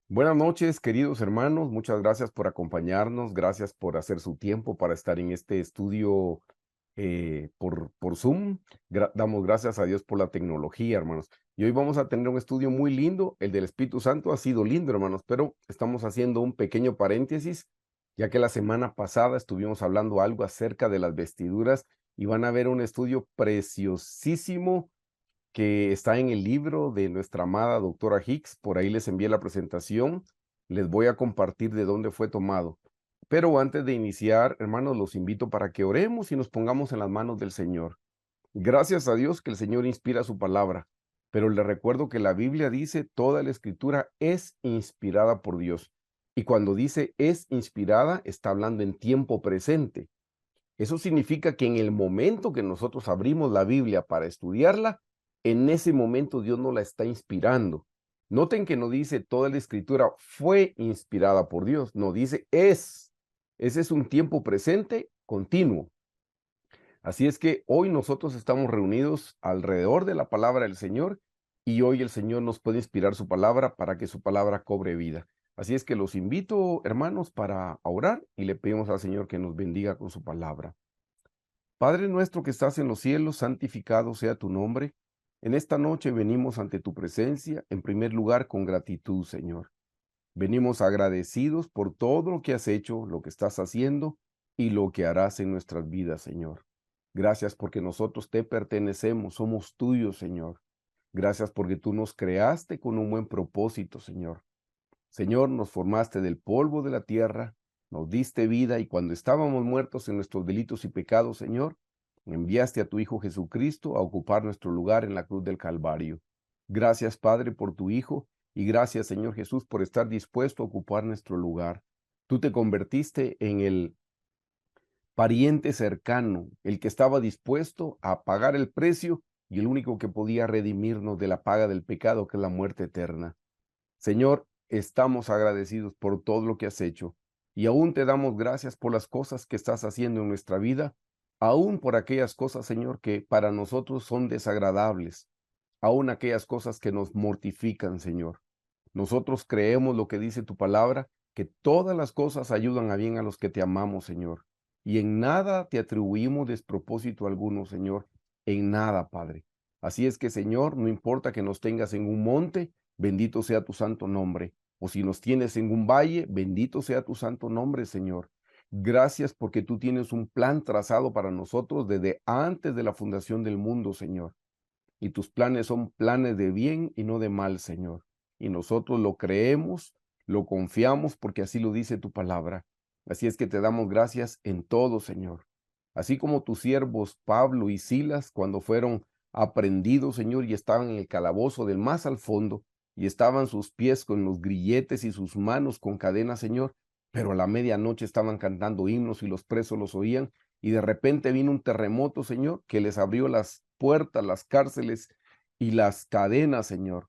Buenas noches, queridos hermanos. Muchas gracias por acompañarnos. Gracias por hacer su tiempo para estar en este estudio por Zoom. Damos gracias a Dios por la tecnología, hermanos. Y hoy vamos a tener un estudio muy lindo. El del Espíritu Santo ha sido lindo, hermanos, pero estamos haciendo un pequeño paréntesis, ya que la semana pasada estuvimos hablando algo acerca de las vestiduras y van a ver un estudio preciosísimo que está en el libro de nuestra amada doctora Hicks. Por ahí les envié la presentación. Les voy a compartir de dónde fue tomado. Pero antes de iniciar, hermanos, los invito para que oremos y nos pongamos en las manos del Señor. Gracias a Dios que el Señor inspira su palabra, pero les recuerdo que la Biblia dice toda la escritura es inspirada por Dios. Y cuando dice es inspirada, está hablando en tiempo presente. Eso significa que en el momento que nosotros abrimos la Biblia para estudiarla, en ese momento Dios nos la está inspirando. Noten que no dice toda la escritura fue inspirada por Dios, no dice es. Ese es un tiempo presente continuo. Así es que hoy nosotros estamos reunidos alrededor de la palabra del Señor y hoy el Señor nos puede inspirar su palabra para que su palabra cobre vida. Así es que los invito, hermanos, para orar y le pedimos al Señor que nos bendiga con su palabra. Padre nuestro que estás en los cielos, santificado sea tu nombre. En esta noche venimos ante tu presencia, en primer lugar con gratitud, Señor. Venimos agradecidos por todo lo que has hecho, lo que estás haciendo y lo que harás en nuestras vidas, Señor. Gracias porque nosotros te pertenecemos, somos tuyos, Señor. Gracias porque tú nos creaste con un buen propósito, Señor. Señor, nos formaste del polvo de la tierra, nos diste vida y cuando estábamos muertos en nuestros delitos y pecados, Señor, enviaste a tu Hijo Jesucristo a ocupar nuestro lugar en la cruz del Calvario. Gracias, Padre, por tu Hijo y gracias, Señor Jesús, por estar dispuesto a ocupar nuestro lugar. Tú te convertiste en el pariente cercano, el que estaba dispuesto a pagar el precio y el único que podía redimirnos de la paga del pecado, que es la muerte eterna. Señor, estamos agradecidos por todo lo que has hecho y aún te damos gracias por las cosas que estás haciendo en nuestra vida, aún por aquellas cosas, Señor, que para nosotros son desagradables, aún aquellas cosas que nos mortifican, Señor. Nosotros creemos lo que dice tu palabra, que todas las cosas ayudan a bien a los que te amamos, Señor. Y en nada te atribuimos despropósito alguno, Señor, en nada, Padre. Así es que, Señor, no importa que nos tengas en un monte, bendito sea tu santo nombre. O si nos tienes en un valle, bendito sea tu santo nombre, Señor. Gracias porque tú tienes un plan trazado para nosotros desde antes de la fundación del mundo, Señor. Y tus planes son planes de bien y no de mal, Señor. Y nosotros lo creemos, lo confiamos porque así lo dice tu palabra. Así es que te damos gracias en todo, Señor. Así como tus siervos Pablo y Silas, cuando fueron aprendidos, Señor, y estaban en el calabozo del más al fondo, y estaban sus pies con los grilletes y sus manos con cadenas, Señor, pero a la medianoche estaban cantando himnos y los presos los oían, y de repente vino un terremoto, Señor, que les abrió las puertas, las cárceles y las cadenas, Señor.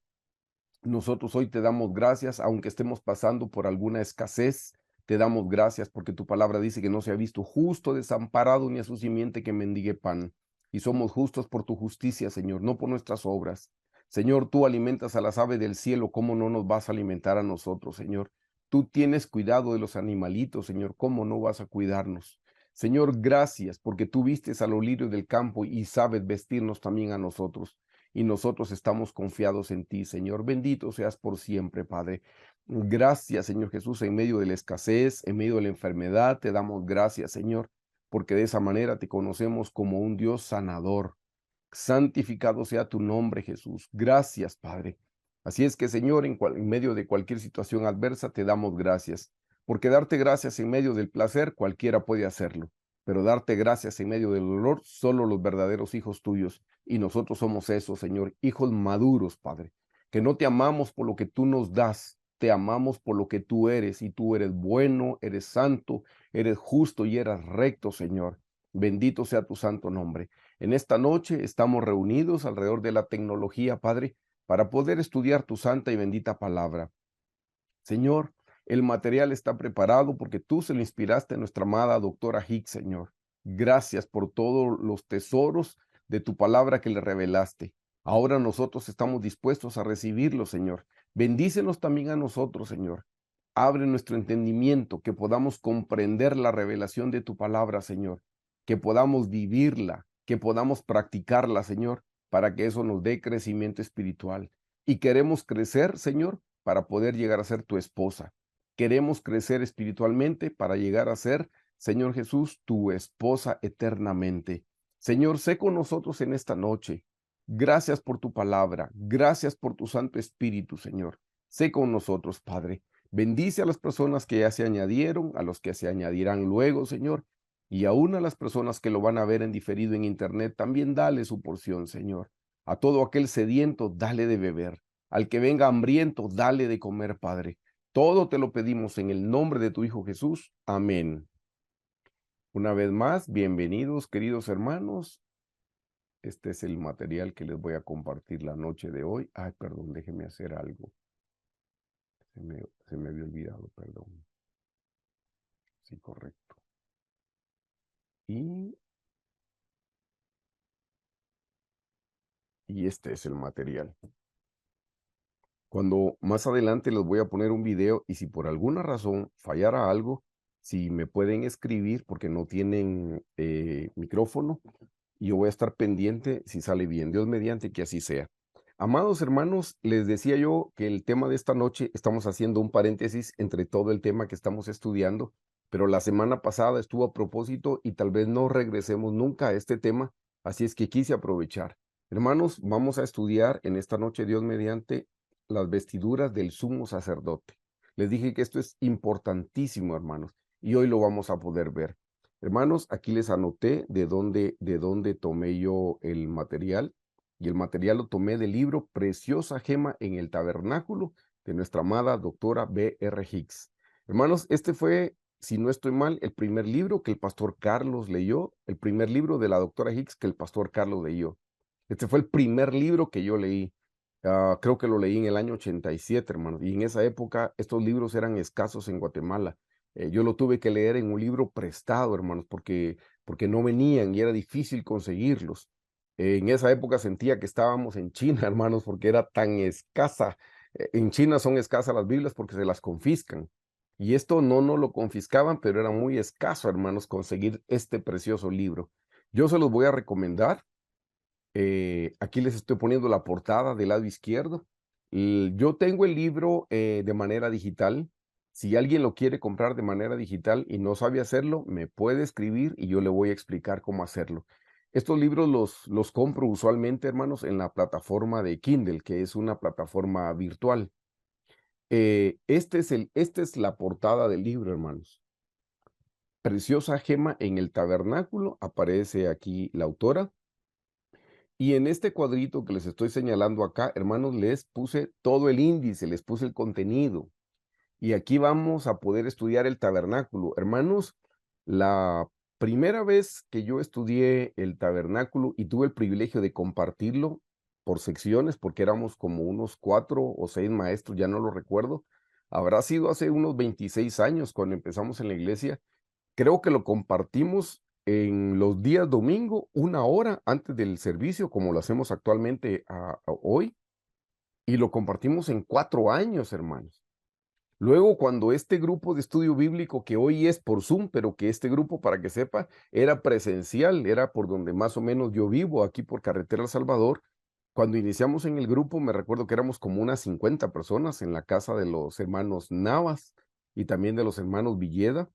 Nosotros hoy te damos gracias, aunque estemos pasando por alguna escasez, te damos gracias porque tu palabra dice que no se ha visto justo desamparado ni a su simiente que mendigue pan. Y somos justos por tu justicia, Señor, no por nuestras obras. Señor, tú alimentas a las aves del cielo, ¿cómo no nos vas a alimentar a nosotros, Señor? Tú tienes cuidado de los animalitos, Señor, ¿cómo no vas a cuidarnos? Señor, gracias porque tú vistes a los lirios del campo y sabes vestirnos también a nosotros y nosotros estamos confiados en ti, Señor. Bendito seas por siempre, Padre. Gracias, Señor Jesús, en medio de la escasez, en medio de la enfermedad, te damos gracias, Señor, porque de esa manera te conocemos como un Dios sanador. Santificado sea tu nombre, Jesús. Gracias, Padre. Así es que, Señor, en medio de cualquier situación adversa, te damos gracias, porque darte gracias en medio del placer, cualquiera puede hacerlo, pero darte gracias en medio del dolor, solo los verdaderos hijos tuyos. Y nosotros somos esos, Señor, hijos maduros, Padre, que no te amamos por lo que tú nos das, te amamos por lo que tú eres, y tú eres bueno, eres santo, eres justo y eres recto, Señor. Bendito sea tu santo nombre. En esta noche estamos reunidos alrededor de la tecnología, Padre, para poder estudiar tu santa y bendita palabra. Señor, el material está preparado porque tú se lo inspiraste a nuestra amada doctora Hicks, Señor. Gracias por todos los tesoros de tu palabra que le revelaste. Ahora nosotros estamos dispuestos a recibirlo, Señor. Bendícenos también a nosotros, Señor. Abre nuestro entendimiento, que podamos comprender la revelación de tu palabra, Señor, que podamos vivirla, que podamos practicarla, Señor, para que eso nos dé crecimiento espiritual. Y queremos crecer, Señor, para poder llegar a ser tu esposa. Queremos crecer espiritualmente para llegar a ser, Señor Jesús, tu esposa eternamente. Señor, sé con nosotros en esta noche. Gracias por tu palabra. Gracias por tu Santo Espíritu, Señor. Sé con nosotros, Padre. Bendice a las personas que ya se añadieron, a los que se añadirán luego, Señor, y aún a las personas que lo van a ver en diferido en internet, también dale su porción, Señor. A todo aquel sediento, dale de beber. Al que venga hambriento, dale de comer, Padre. Todo te lo pedimos en el nombre de tu Hijo Jesús. Amén. Una vez más, bienvenidos, queridos hermanos. Este es el material que les voy a compartir la noche de hoy. Ay, perdón, déjenme hacer algo. Se me había olvidado, perdón. Sí, correcto. Y este es el material. Cuando más adelante les voy a poner un video y si por alguna razón fallara algo, si me pueden escribir porque no tienen micrófono, y yo voy a estar pendiente si sale bien. Dios mediante que así sea. Amados hermanos, les decía yo que el tema de esta noche, estamos haciendo un paréntesis entre todo el tema que estamos estudiando, pero la semana pasada estuvo a propósito y tal vez no regresemos nunca a este tema, así es que quise aprovechar. Hermanos, vamos a estudiar en esta noche, Dios mediante, las vestiduras del sumo sacerdote. Les dije que esto es importantísimo, hermanos, y hoy lo vamos a poder ver. Hermanos, aquí les anoté de dónde tomé yo el material, y el material lo tomé del libro Preciosa Gema en el Tabernáculo de nuestra amada doctora B.R. Hicks. Hermanos, este fue, si no estoy mal, el primer libro que el pastor Carlos leyó, el primer libro de la doctora Hicks que el pastor Carlos leyó. Este fue el primer libro que yo leí. Creo que lo leí en el año 87, hermanos, y en esa época estos libros eran escasos en Guatemala. Yo lo tuve que leer en un libro prestado, hermanos, porque no venían y era difícil conseguirlos. En esa época sentía que estábamos en China, hermanos, porque era tan escasa. En China son escasas las Biblias porque se las confiscan. Y esto no nos lo confiscaban, pero era muy escaso, hermanos, conseguir este precioso libro. Yo se los voy a recomendar. Aquí les estoy poniendo la portada del lado izquierdo. Yo tengo el libro de manera digital. Si alguien lo quiere comprar de manera digital y no sabe hacerlo, me puede escribir y yo le voy a explicar cómo hacerlo. Estos libros los compro usualmente, hermanos, en la plataforma de Kindle, que es una plataforma virtual. Esta es la portada del libro, hermanos. Preciosa Gema en el Tabernáculo. Aparece aquí la autora. Y en este cuadrito que les estoy señalando acá, hermanos, les puse todo el índice, les puse el contenido. Y aquí vamos a poder estudiar el tabernáculo. Hermanos, la primera vez que yo estudié el tabernáculo y tuve el privilegio de compartirlo por secciones, porque éramos como unos 4 o 6 maestros, ya no lo recuerdo, habrá sido hace unos 26 años cuando empezamos en la iglesia. Creo que lo compartimos en los días domingo, 1 hora antes del servicio, como lo hacemos actualmente hoy, y lo compartimos en 4 años, hermanos. Luego, cuando este grupo de estudio bíblico, que hoy es por Zoom, pero que este grupo, para que sepa, era presencial, era por donde más o menos yo vivo, aquí por Carretera El Salvador. Cuando iniciamos en el grupo, me recuerdo que éramos como unas 50 personas en la casa de los hermanos Navas y también de los hermanos Villeda.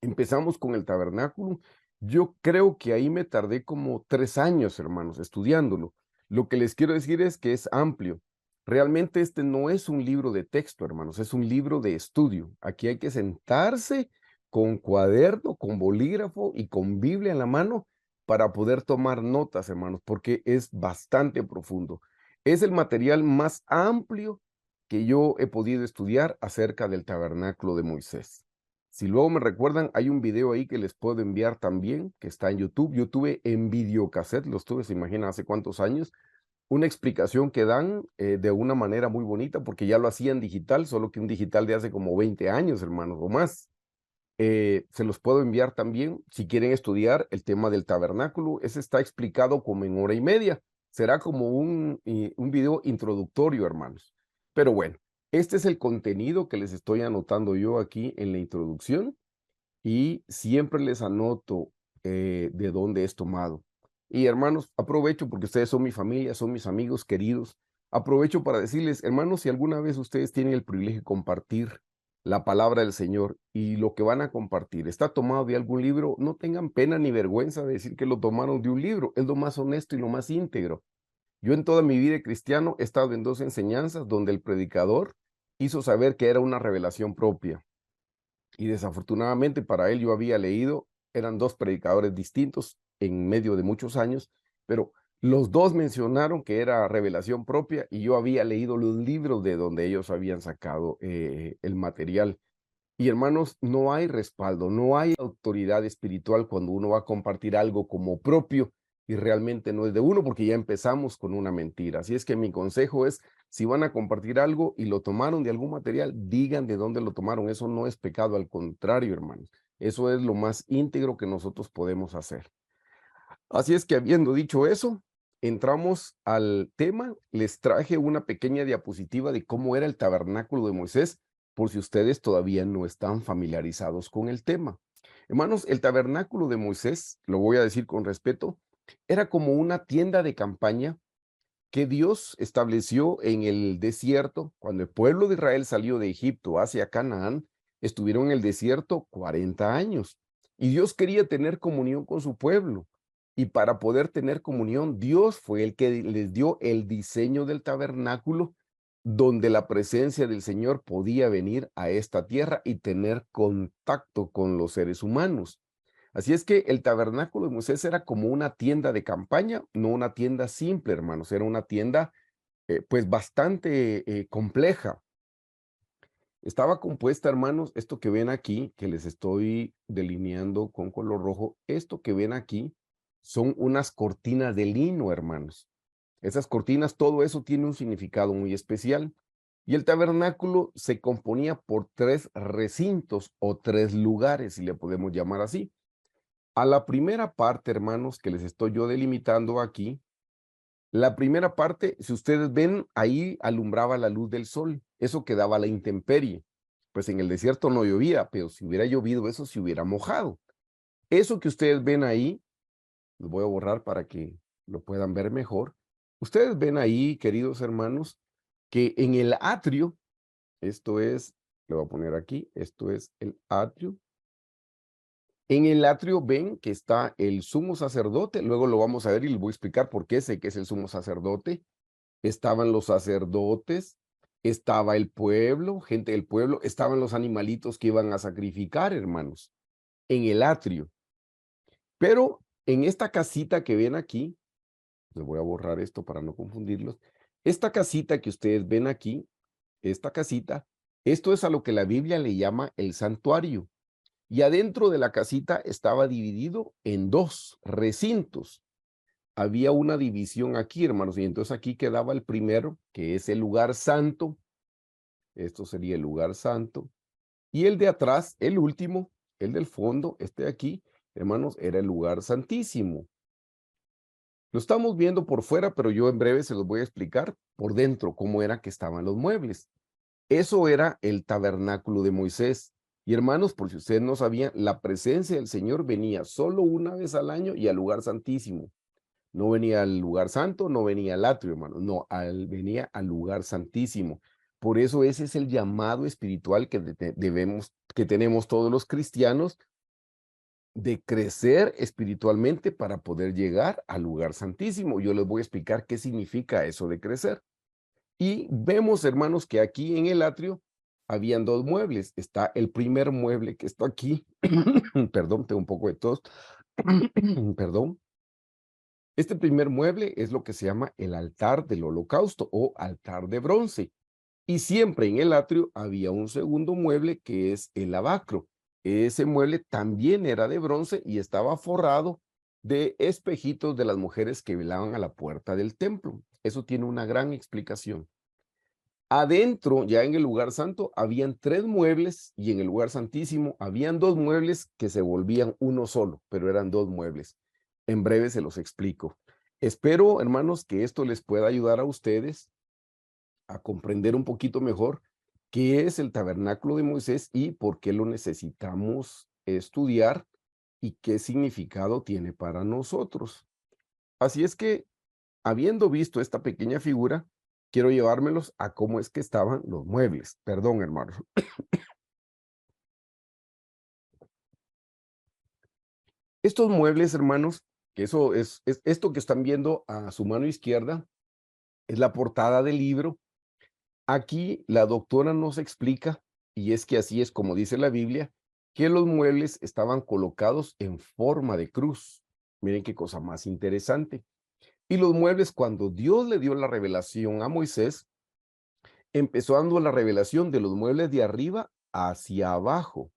Empezamos con el tabernáculo. Yo creo que ahí me tardé como 3 años, hermanos, estudiándolo. Lo que les quiero decir es que es amplio. Realmente este no es un libro de texto, hermanos, es un libro de estudio. Aquí hay que sentarse con cuaderno, con bolígrafo y con Biblia en la mano para poder tomar notas, hermanos, porque es bastante profundo. Es el material más amplio que yo he podido estudiar acerca del tabernáculo de Moisés. Si luego me recuerdan, hay un video ahí que les puedo enviar también, que está en YouTube. Yo tuve en videocassette, los tuve, se imagina, hace cuántos años, una explicación que dan de una manera muy bonita, porque ya lo hacían digital, solo que un digital de hace como 20 años, hermanos, o más. Se los puedo enviar también si quieren estudiar el tema del tabernáculo. Ese está explicado como en 1 hora y media. Será como un video introductorio, hermanos. Pero bueno, este es el contenido que les estoy anotando yo aquí en la introducción y siempre les anoto de dónde es tomado. Y hermanos, aprovecho porque ustedes son mi familia, son mis amigos queridos. Aprovecho para decirles, hermanos, si alguna vez ustedes tienen el privilegio de compartir la palabra del Señor y lo que van a compartir está tomado de algún libro, no tengan pena ni vergüenza de decir que lo tomaron de un libro. Es lo más honesto y lo más íntegro. Yo en toda mi vida de cristiano he estado en dos enseñanzas donde el predicador hizo saber que era una revelación propia. Y desafortunadamente para él yo había leído, eran dos predicadores distintos en medio de muchos años, pero los dos mencionaron que era revelación propia y yo había leído los libros de donde ellos habían sacado el material. Y hermanos, no hay respaldo, no hay autoridad espiritual cuando uno va a compartir algo como propio y realmente no es de uno porque ya empezamos con una mentira. Así es que mi consejo es, si van a compartir algo y lo tomaron de algún material, digan de dónde lo tomaron. Eso no es pecado, al contrario, hermanos. Eso es lo más íntegro que nosotros podemos hacer. Así es que habiendo dicho eso, entramos al tema. Les traje una pequeña diapositiva de cómo era el tabernáculo de Moisés, por si ustedes todavía no están familiarizados con el tema. Hermanos, el tabernáculo de Moisés, lo voy a decir con respeto, era como una tienda de campaña que Dios estableció en el desierto. Cuando el pueblo de Israel salió de Egipto hacia Canaán, estuvieron en el desierto 40 años. Y Dios quería tener comunión con su pueblo. Y para poder tener comunión, Dios fue el que les dio el diseño del tabernáculo, donde la presencia del Señor podía venir a esta tierra y tener contacto con los seres humanos. Así es que el tabernáculo de Moisés era como una tienda de campaña, no una tienda simple, hermanos, era una tienda pues bastante compleja. Estaba compuesta, hermanos, esto que ven aquí, que les estoy delineando con color rojo, esto que ven aquí son unas cortinas de lino, hermanos. Esas cortinas, todo eso tiene un significado muy especial. Y el tabernáculo se componía por tres recintos o tres lugares, si le podemos llamar así. A la primera parte, hermanos, que les estoy yo delimitando aquí, la primera parte, si ustedes ven, ahí alumbraba la luz del sol, eso quedaba a la intemperie. Pues en el desierto no llovía, pero si hubiera llovido, eso se hubiera mojado. Eso que ustedes ven ahí, lo voy a borrar para que lo puedan ver mejor. Ustedes ven ahí, queridos hermanos, que en el atrio, esto es, lo voy a poner aquí, esto es el atrio. En el atrio ven que está el sumo sacerdote, luego lo vamos a ver y les voy a explicar por qué sé que es el sumo sacerdote. Estaban los sacerdotes, estaba el pueblo, gente del pueblo, estaban los animalitos que iban a sacrificar, hermanos, en el atrio. Pero en esta casita que ven aquí, les voy a borrar esto para no confundirlos, esta casita que ustedes ven aquí, esta casita, esto es a lo que la Biblia le llama el santuario. Y adentro de la casita estaba dividido en dos recintos. Había una división aquí, hermanos, y entonces aquí quedaba el primero, que es el lugar santo. Esto sería el lugar santo. Y el de atrás, el último, el del fondo, este de aquí, hermanos, era el lugar santísimo. Lo estamos viendo por fuera, pero yo en breve se los voy a explicar por dentro cómo era que estaban los muebles. Eso era el tabernáculo de Moisés. Y hermanos, por si ustedes no sabían, la presencia del Señor venía solo una vez al año y al lugar santísimo. No venía al lugar santo, no venía al atrio, hermanos, no, venía al lugar santísimo. Por eso ese es el llamado espiritual que que tenemos todos los cristianos, de crecer espiritualmente para poder llegar al lugar santísimo. Yo les voy a explicar qué significa eso de crecer. Y vemos, hermanos, que aquí en el atrio habían dos muebles. Está el primer mueble que está aquí. Perdón, tengo un poco de tos. Perdón. Este primer mueble es lo que se llama el altar del holocausto o altar de bronce. Y siempre en el atrio había un segundo mueble que es el lavacro. Ese mueble también era de bronce y estaba forrado de espejitos de las mujeres que velaban a la puerta del templo. Eso tiene una gran explicación. Adentro, ya en el lugar santo, habían tres muebles y en el lugar santísimo habían dos muebles que se volvían uno solo, pero eran dos muebles. En breve se los explico. Espero, hermanos, que esto les pueda ayudar a ustedes a comprender un poquito mejor qué es el tabernáculo de Moisés y por qué lo necesitamos estudiar y qué significado tiene para nosotros. Así es que, habiendo visto esta pequeña figura, quiero llevármelos a cómo es que estaban los muebles. Perdón, hermanos. Estos muebles, hermanos, que eso es esto que están viendo a su mano izquierda, es la portada del libro. Aquí la doctora nos explica, y es que así es como dice la Biblia, que los muebles estaban colocados en forma de cruz. Miren qué cosa más interesante. Y los muebles, cuando Dios le dio la revelación a Moisés, empezó dando la revelación de los muebles de arriba hacia abajo.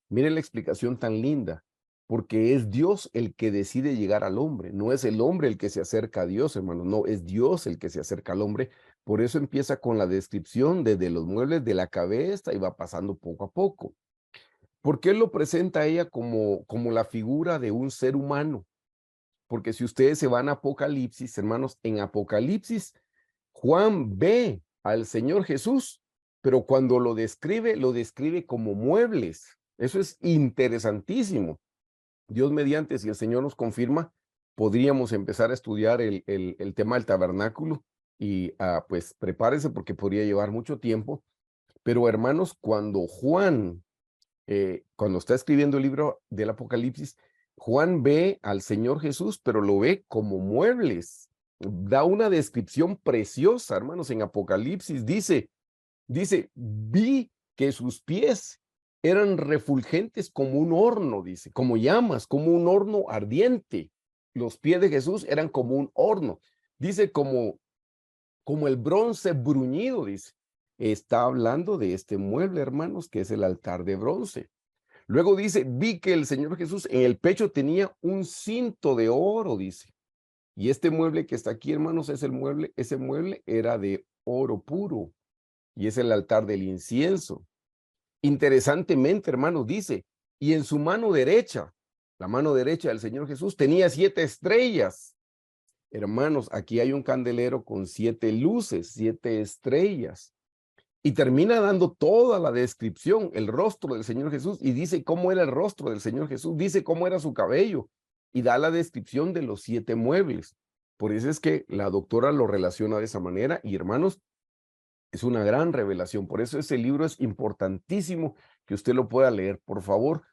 Miren la explicación tan linda, porque es Dios el que decide llegar al hombre, no es el hombre el que se acerca a Dios, hermanos, no, es Dios el que se acerca al hombre. Por eso empieza con la descripción desde los muebles de la cabeza y va pasando poco a poco. ¿Por qué lo presenta ella como la figura de un ser humano? Porque si ustedes se van a Apocalipsis, hermanos, en Apocalipsis, Juan ve al Señor Jesús, pero cuando lo describe como muebles. Eso es interesantísimo. Dios mediante, si el Señor nos confirma, podríamos empezar a estudiar el tema del tabernáculo y pues prepárese porque podría llevar mucho tiempo. Pero hermanos, cuando está escribiendo el libro del Apocalipsis, Juan ve al Señor Jesús, pero lo ve como muebles. Da una descripción preciosa, hermanos, en Apocalipsis. Dice, vi que sus pies eran refulgentes como un horno, dice, como llamas, como un horno ardiente. Los pies de Jesús eran como un horno. Dice, como el bronce bruñido, dice. Está hablando de este mueble, hermanos, que es el altar de bronce. Luego dice, vi que el Señor Jesús en el pecho tenía un cinto de oro, dice. Y este mueble que está aquí, hermanos, ese mueble era de oro puro y es el altar del incienso. Interesantemente, hermanos, dice, y en su mano derecha, la mano derecha del Señor Jesús tenía 7 estrellas. Hermanos, aquí hay un candelero con 7 luces, 7 estrellas. Y termina dando toda la descripción, el rostro del Señor Jesús, y dice cómo era el rostro del Señor Jesús, dice cómo era su cabello, y da la descripción de los 7 muebles. Por eso es que la doctora lo relaciona de esa manera, y hermanos, es una gran revelación. Por eso ese libro es importantísimo que usted lo pueda leer. Por favor,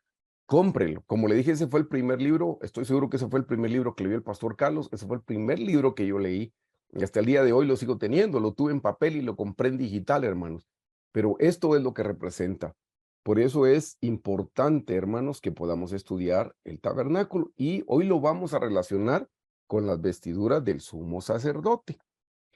cómprelo. Como le dije, ese fue el primer libro, estoy seguro que ese fue el primer libro que le dio el pastor Carlos, ese fue el primer libro que yo leí. Y hasta el día de hoy lo sigo teniendo, lo tuve en papel y lo compré en digital, hermanos. Pero esto es lo que representa. Por eso es importante, hermanos, que podamos estudiar el tabernáculo y hoy lo vamos a relacionar con las vestiduras del sumo sacerdote.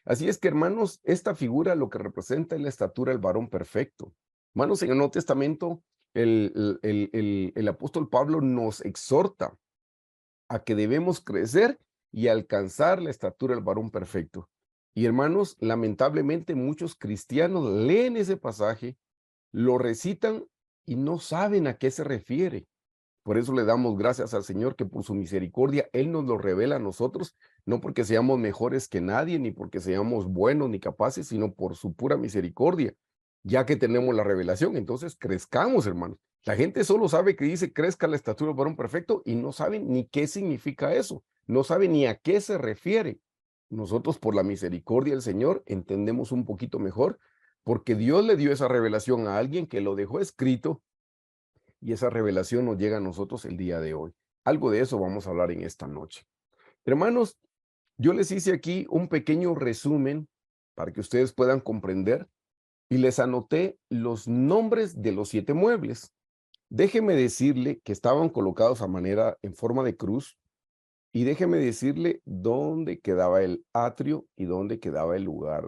Así es que, hermanos, esta figura lo que representa es la estatura del varón perfecto. Hermanos, en el Nuevo Testamento, el apóstol Pablo nos exhorta a que debemos crecer y alcanzar la estatura del varón perfecto. Y hermanos, lamentablemente muchos cristianos leen ese pasaje, lo recitan y no saben a qué se refiere. Por eso le damos gracias al Señor que por su misericordia Él nos lo revela a nosotros, no porque seamos mejores que nadie, ni porque seamos buenos ni capaces, sino por su pura misericordia, ya que tenemos la revelación. Entonces crezcamos, hermanos. La gente solo sabe que dice crezca la estatura del varón perfecto y no saben ni qué significa eso, no saben ni a qué se refiere. Nosotros por la misericordia del Señor entendemos un poquito mejor, porque Dios le dio esa revelación a alguien que lo dejó escrito y esa revelación nos llega a nosotros el día de hoy. Algo de eso vamos a hablar en esta noche. Hermanos, yo les hice aquí un pequeño resumen para que ustedes puedan comprender y les anoté los nombres de los 7 muebles. Déjeme decirle que estaban colocados a manera en forma de cruz y déjeme decirle dónde quedaba el atrio y dónde quedaba el lugar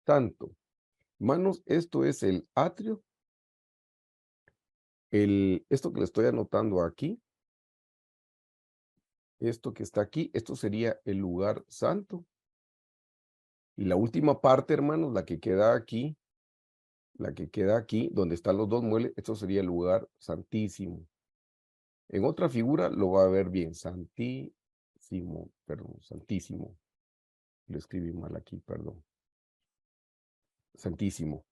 santo. Hermanos, esto es el atrio, esto que le estoy anotando aquí. Esto que está aquí, esto sería el lugar santo. Y la última parte, hermanos, la que queda aquí, donde están los 2 muebles, esto sería el lugar santísimo. En otra figura lo va a ver bien, santísimo, perdón, santísimo. Lo escribí mal aquí, perdón. santísimo.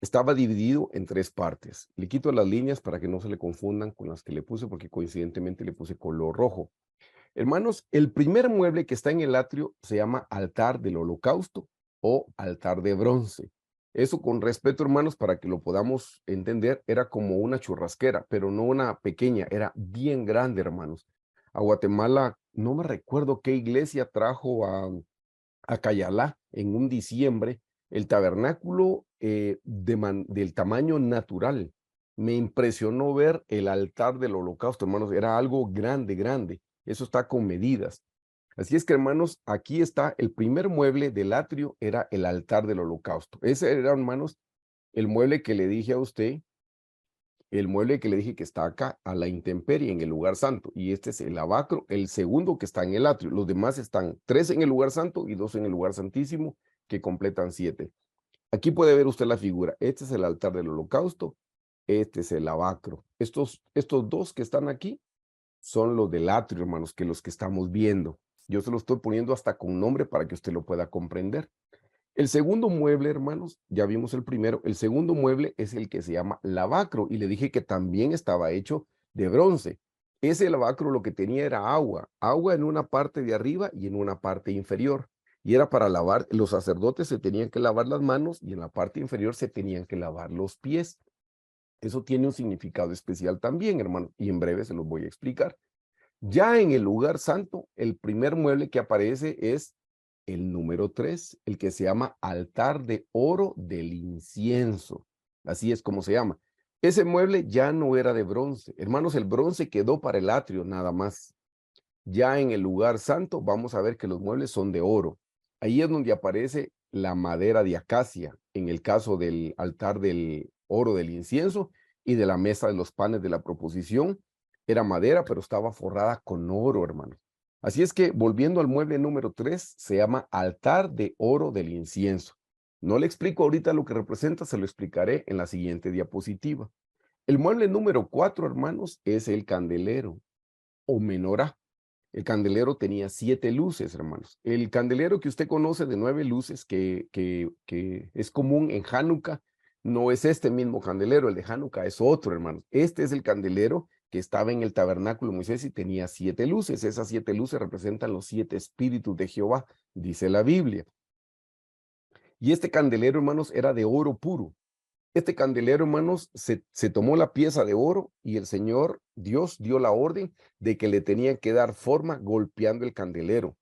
Estaba dividido en 3 partes. Le quito las líneas para que no se le confundan con las que le puse, porque coincidentemente le puse color rojo. Hermanos, el primer mueble que está en el atrio se llama altar del holocausto o altar de bronce. Eso, con respeto, hermanos, para que lo podamos entender, era como una churrasquera, pero no una pequeña, era bien grande, hermanos. A Guatemala, no me recuerdo qué iglesia trajo a Cayalá en un diciembre el tabernáculo del tamaño natural. Me impresionó ver el altar del holocausto, hermanos. Era algo grande, grande. Eso está con medidas. Así es que, hermanos, aquí está el primer mueble del atrio, era el altar del holocausto. Ese era, hermanos, el mueble que le dije a usted, el mueble que le dije que está acá a la intemperie en el lugar santo. Y este es el lavacro, el segundo que está en el atrio. Los demás están 3 en el lugar santo y 2 en el lugar santísimo, que completan 7. Aquí puede ver usted la figura. Este es el altar del holocausto. Este es el lavacro. Estos 2 que están aquí son los del atrio, hermanos, que los que estamos viendo. Yo se lo estoy poniendo hasta con nombre para que usted lo pueda comprender. El segundo mueble, hermanos, ya vimos el primero, el segundo mueble es el que se llama lavacro, y le dije que también estaba hecho de bronce. Ese lavacro lo que tenía era agua, agua en una parte de arriba y en una parte inferior, y era para lavar. Los sacerdotes se tenían que lavar las manos y en la parte inferior se tenían que lavar los pies. Eso tiene un significado especial también, hermano, y en breve se los voy a explicar. Ya en el lugar santo, el primer mueble que aparece es el número 3, el que se llama altar de oro del incienso. Así es como se llama. Ese mueble ya no era de bronce. Hermanos, el bronce quedó para el atrio nada más. Ya en el lugar santo vamos a ver que los muebles son de oro. Ahí es donde aparece la madera de acacia, en el caso del altar del oro del incienso y de la mesa de los panes de la proposición. Era madera, pero estaba forrada con oro, hermano. Así es que, volviendo al mueble número 3, se llama altar de oro del incienso. No le explico ahorita lo que representa, se lo explicaré en la siguiente diapositiva. El mueble número 4, hermanos, es el candelero o menorá. El candelero tenía 7 luces, hermanos. El candelero que usted conoce de 9 luces, que es común en Hanukkah, no es este mismo candelero. El de Hanukkah es otro, hermanos. Este es el candelero que estaba en el tabernáculo de Moisés y tenía 7 luces. Esas 7 luces representan los 7 espíritus de Jehová, dice la Biblia. Y este candelero, hermanos, era de oro puro. Este candelero, hermanos, se tomó la pieza de oro y el Señor Dios dio la orden de que le tenían que dar forma golpeando el candelero.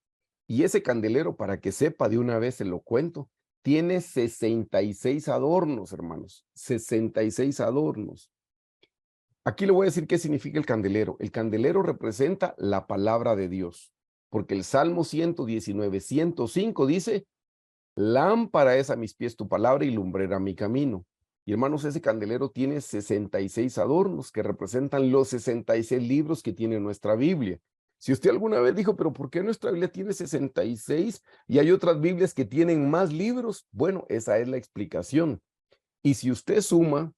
Y ese candelero, para que sepa de una vez, se lo cuento, tiene 66 adornos, hermanos. 66 adornos. Aquí le voy a decir qué significa el candelero. El candelero representa la palabra de Dios, porque el Salmo 119, 105 dice: lámpara es a mis pies tu palabra y lumbrera mi camino. Y hermanos, ese candelero tiene 66 adornos que representan los 66 libros que tiene nuestra Biblia. Si usted alguna vez dijo, pero ¿por qué nuestra Biblia tiene 66 y hay otras Biblias que tienen más libros? Bueno, esa es la explicación. Y si usted suma,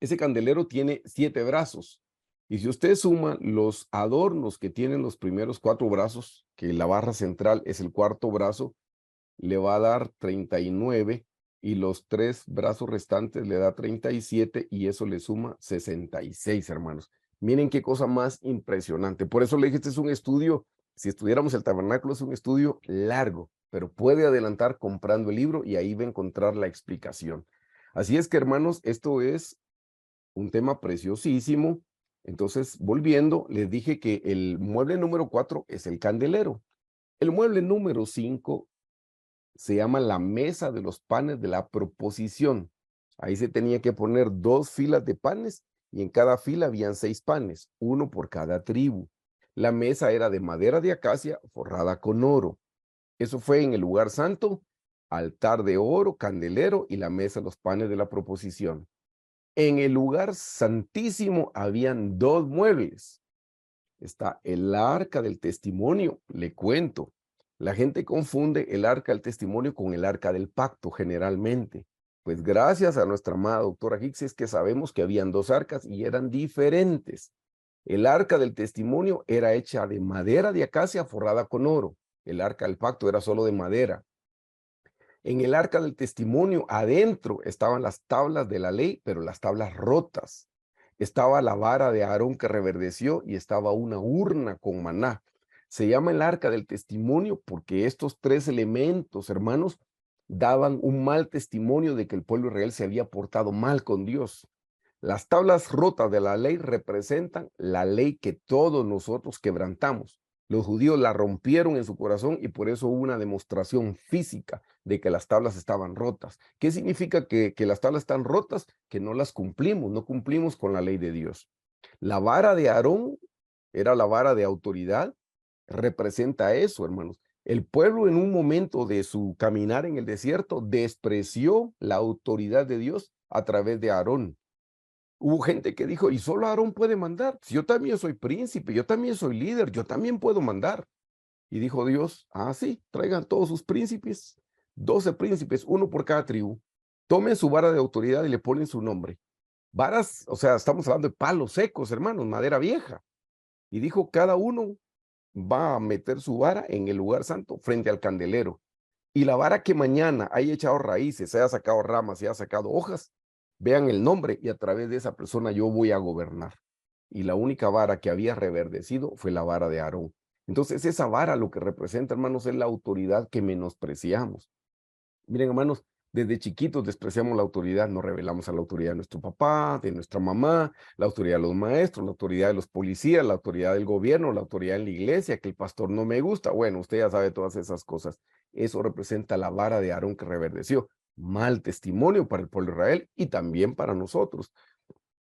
ese candelero tiene 7 brazos. Y si usted suma los adornos que tienen los primeros 4 brazos, que la barra central es el cuarto brazo, le va a dar 39 y los 3 brazos restantes le da 37 y eso le suma 66, hermanos. Miren qué cosa más impresionante. Por eso le dije, este es un estudio, si estudiáramos el tabernáculo, es un estudio largo, pero puede adelantar comprando el libro y ahí va a encontrar la explicación. Así es que, hermanos, esto es un tema preciosísimo. Entonces, volviendo, les dije que el mueble número 4 es el candelero. El mueble número 5 se llama la mesa de los panes de la proposición. Ahí se tenía que poner 2 filas de panes y en cada fila habían 6 panes, uno por cada tribu. La mesa era de madera de acacia forrada con oro. Eso fue en el lugar santo, altar de oro, candelero y la mesa de los panes de la proposición. En el lugar santísimo habían 2 muebles. Está el arca del testimonio, le cuento. La gente confunde el arca del testimonio con el arca del pacto generalmente. Pues gracias a nuestra amada doctora Hicks es que sabemos que habían 2 arcas y eran diferentes. El arca del testimonio era hecha de madera de acacia forrada con oro. El arca del pacto era solo de madera. En el arca del testimonio, adentro estaban las tablas de la ley, pero las tablas rotas. Estaba la vara de Aarón que reverdeció y estaba una urna con maná. Se llama el arca del testimonio porque estos tres elementos, hermanos, daban un mal testimonio de que el pueblo de Israel se había portado mal con Dios. Las tablas rotas de la ley representan la ley que todos nosotros quebrantamos. Los judíos la rompieron en su corazón y por eso hubo una demostración física de que las tablas estaban rotas. ¿Qué significa que las tablas están rotas? Que no las cumplimos, no cumplimos con la ley de Dios. La vara de Aarón era la vara de autoridad, representa eso, hermanos. El pueblo en un momento de su caminar en el desierto despreció la autoridad de Dios a través de Aarón. Hubo gente que dijo, y solo Aarón puede mandar. Si yo también soy príncipe, yo también soy líder, yo también puedo mandar. Y dijo Dios, ah, sí, traigan todos sus príncipes, 12 príncipes, uno por cada tribu. Tomen su vara de autoridad y le ponen su nombre. Varas, o sea, estamos hablando de palos secos, hermanos, madera vieja. Y dijo, cada uno va a meter su vara en el lugar santo frente al candelero. Y la vara que mañana haya echado raíces, haya sacado ramas y haya sacado hojas, vean el nombre y a través de esa persona yo voy a gobernar. Y la única vara que había reverdecido fue la vara de Aarón. Entonces esa vara lo que representa, hermanos, es la autoridad que menospreciamos. Miren, hermanos, desde chiquitos despreciamos la autoridad, nos rebelamos a la autoridad de nuestro papá, de nuestra mamá, la autoridad de los maestros, la autoridad de los policías, la autoridad del gobierno, la autoridad en la iglesia, que el pastor no me gusta. Bueno, usted ya sabe todas esas cosas. Eso representa la vara de Aarón que reverdeció. Mal testimonio para el pueblo de Israel y también para nosotros.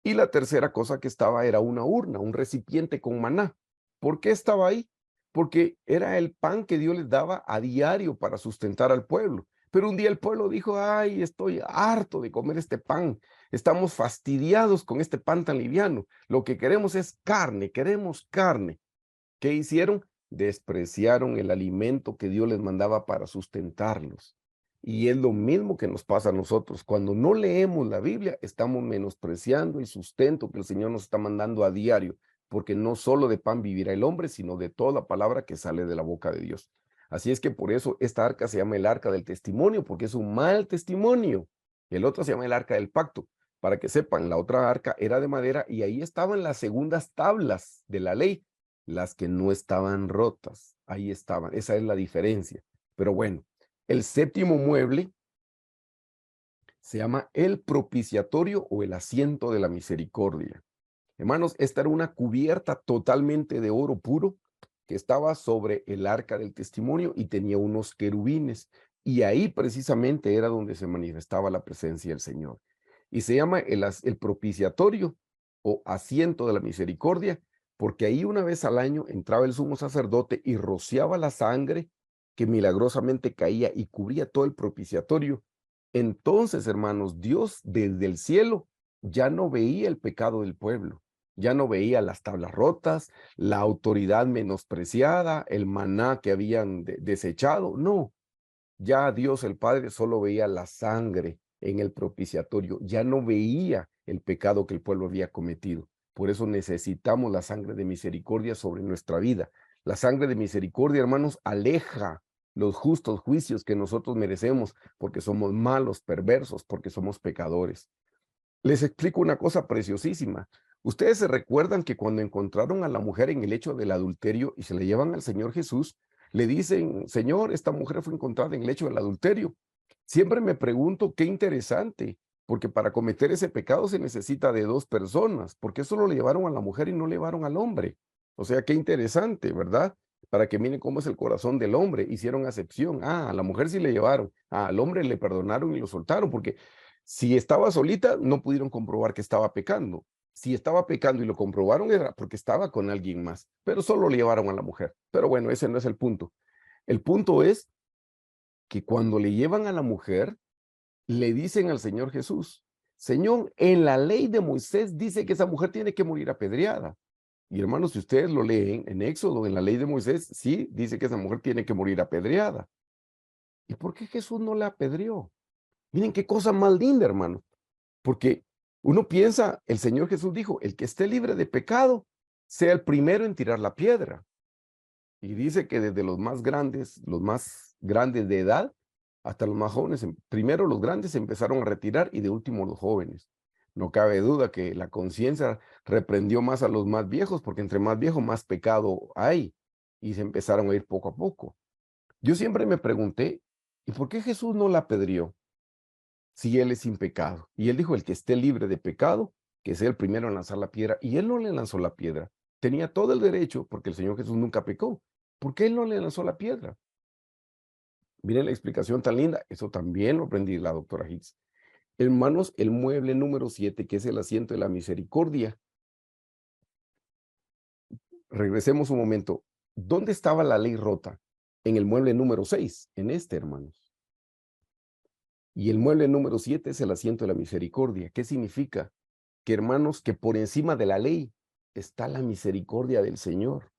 Y la tercera cosa que estaba era una urna, un recipiente con maná. ¿Por qué estaba ahí? Porque era el pan que Dios les daba a diario para sustentar al pueblo. Pero un día el pueblo dijo, ay, estoy harto de comer este pan. Estamos fastidiados con este pan tan liviano. Lo que queremos es carne, queremos carne. ¿Qué hicieron? Despreciaron el alimento que Dios les mandaba para sustentarlos. Y es lo mismo que nos pasa a nosotros. Cuando no leemos la Biblia, estamos menospreciando el sustento que el Señor nos está mandando a diario, porque no solo de pan vivirá el hombre, sino de toda la palabra que sale de la boca de Dios. Así es que por eso esta arca se llama el arca del testimonio, porque es un mal testimonio. El otro se llama el arca del pacto. Para que sepan, la otra arca era de madera y ahí estaban las segundas tablas de la ley, las que no estaban rotas. Ahí estaban. Esa es la diferencia. Pero bueno, el séptimo mueble se llama el propiciatorio o el asiento de la misericordia. Hermanos, esta era una cubierta totalmente de oro puro que estaba sobre el arca del testimonio y tenía unos querubines. Y ahí precisamente era donde se manifestaba la presencia del Señor. Y se llama el propiciatorio o asiento de la misericordia, porque ahí una vez al año entraba el sumo sacerdote y rociaba la sangre que milagrosamente caía y cubría todo el propiciatorio. Entonces, hermanos, Dios desde el cielo ya no veía el pecado del pueblo, ya no veía las tablas rotas, la autoridad menospreciada, el maná que habían desechado. No, ya Dios el Padre solo veía la sangre en el propiciatorio, ya no veía el pecado que el pueblo había cometido. Por eso necesitamos la sangre de misericordia sobre nuestra vida. La sangre de misericordia, hermanos, aleja los justos juicios que nosotros merecemos porque somos malos, perversos, porque somos pecadores. Les explico una cosa preciosísima. Ustedes se recuerdan que cuando encontraron a la mujer en el hecho del adulterio y se le llevan al Señor Jesús, le dicen, Señor, esta mujer fue encontrada en el hecho del adulterio. Siempre me pregunto, qué interesante, porque para cometer ese pecado se necesita de dos personas. ¿Por qué solo le llevaron a la mujer y no le llevaron al hombre? O sea, qué interesante, ¿verdad? Para que miren cómo es el corazón del hombre. Hicieron acepción. Ah, a la mujer sí le llevaron. Ah, al hombre le perdonaron y lo soltaron, porque si estaba solita, no pudieron comprobar que estaba pecando. Si estaba pecando y lo comprobaron era porque estaba con alguien más, pero solo le llevaron a la mujer. Pero bueno, ese no es el punto. El punto es que cuando le llevan a la mujer, le dicen al Señor Jesús, Señor, en la ley de Moisés dice que esa mujer tiene que morir apedreada. Y hermanos, si ustedes lo leen en Éxodo, en la ley de Moisés, sí, dice que esa mujer tiene que morir apedreada. ¿Y por qué Jesús no la apedreó? Miren qué cosa más linda, hermano. Porque uno piensa, el Señor Jesús dijo, el que esté libre de pecado, sea el primero en tirar la piedra. Y dice que desde los más grandes de edad, hasta los más jóvenes. Primero los grandes se empezaron a retirar y de último los jóvenes. No cabe duda que la conciencia reprendió más a los más viejos, porque entre más viejos más pecado hay, y se empezaron a ir poco a poco. Yo siempre me pregunté, ¿y por qué Jesús no la apedreó si él es sin pecado? Y él dijo, el que esté libre de pecado, que sea el primero en lanzar la piedra. Y él no le lanzó la piedra. Tenía todo el derecho, porque el Señor Jesús nunca pecó. ¿Por qué él no le lanzó la piedra? Miren la explicación tan linda. Eso también lo aprendí de la doctora Hicks. Hermanos, el mueble número 7, que es el asiento de la misericordia. Regresemos un momento. ¿Dónde estaba la ley rota? En el mueble número 6, en este, hermanos. Y el mueble número 7 es el asiento de la misericordia. ¿Qué significa? Que, hermanos, que por encima de la ley está la misericordia del Señor.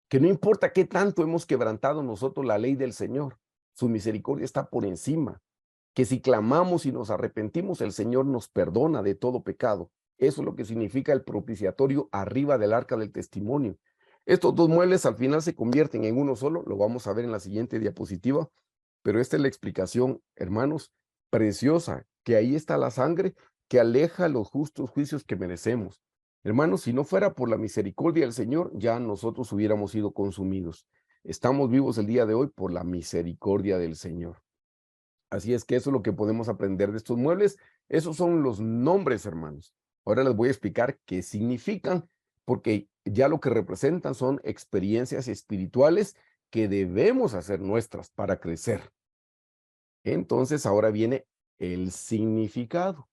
Que no importa qué tanto hemos quebrantado nosotros la ley del Señor, su misericordia está por encima. Que si clamamos y nos arrepentimos, el Señor nos perdona de todo pecado. Eso es lo que significa el propiciatorio arriba del arca del testimonio. Estos dos muebles al final se convierten en uno solo, lo vamos a ver en la siguiente diapositiva, pero esta es la explicación, hermanos, preciosa, que ahí está la sangre que aleja los justos juicios que merecemos. Hermanos, si no fuera por la misericordia del Señor, ya nosotros hubiéramos sido consumidos. Estamos vivos el día de hoy por la misericordia del Señor. Así es que eso es lo que podemos aprender de estos muebles. Esos son los nombres, hermanos. Ahora les voy a explicar qué significan, porque ya lo que representan son experiencias espirituales que debemos hacer nuestras para crecer. Entonces ahora viene el significado.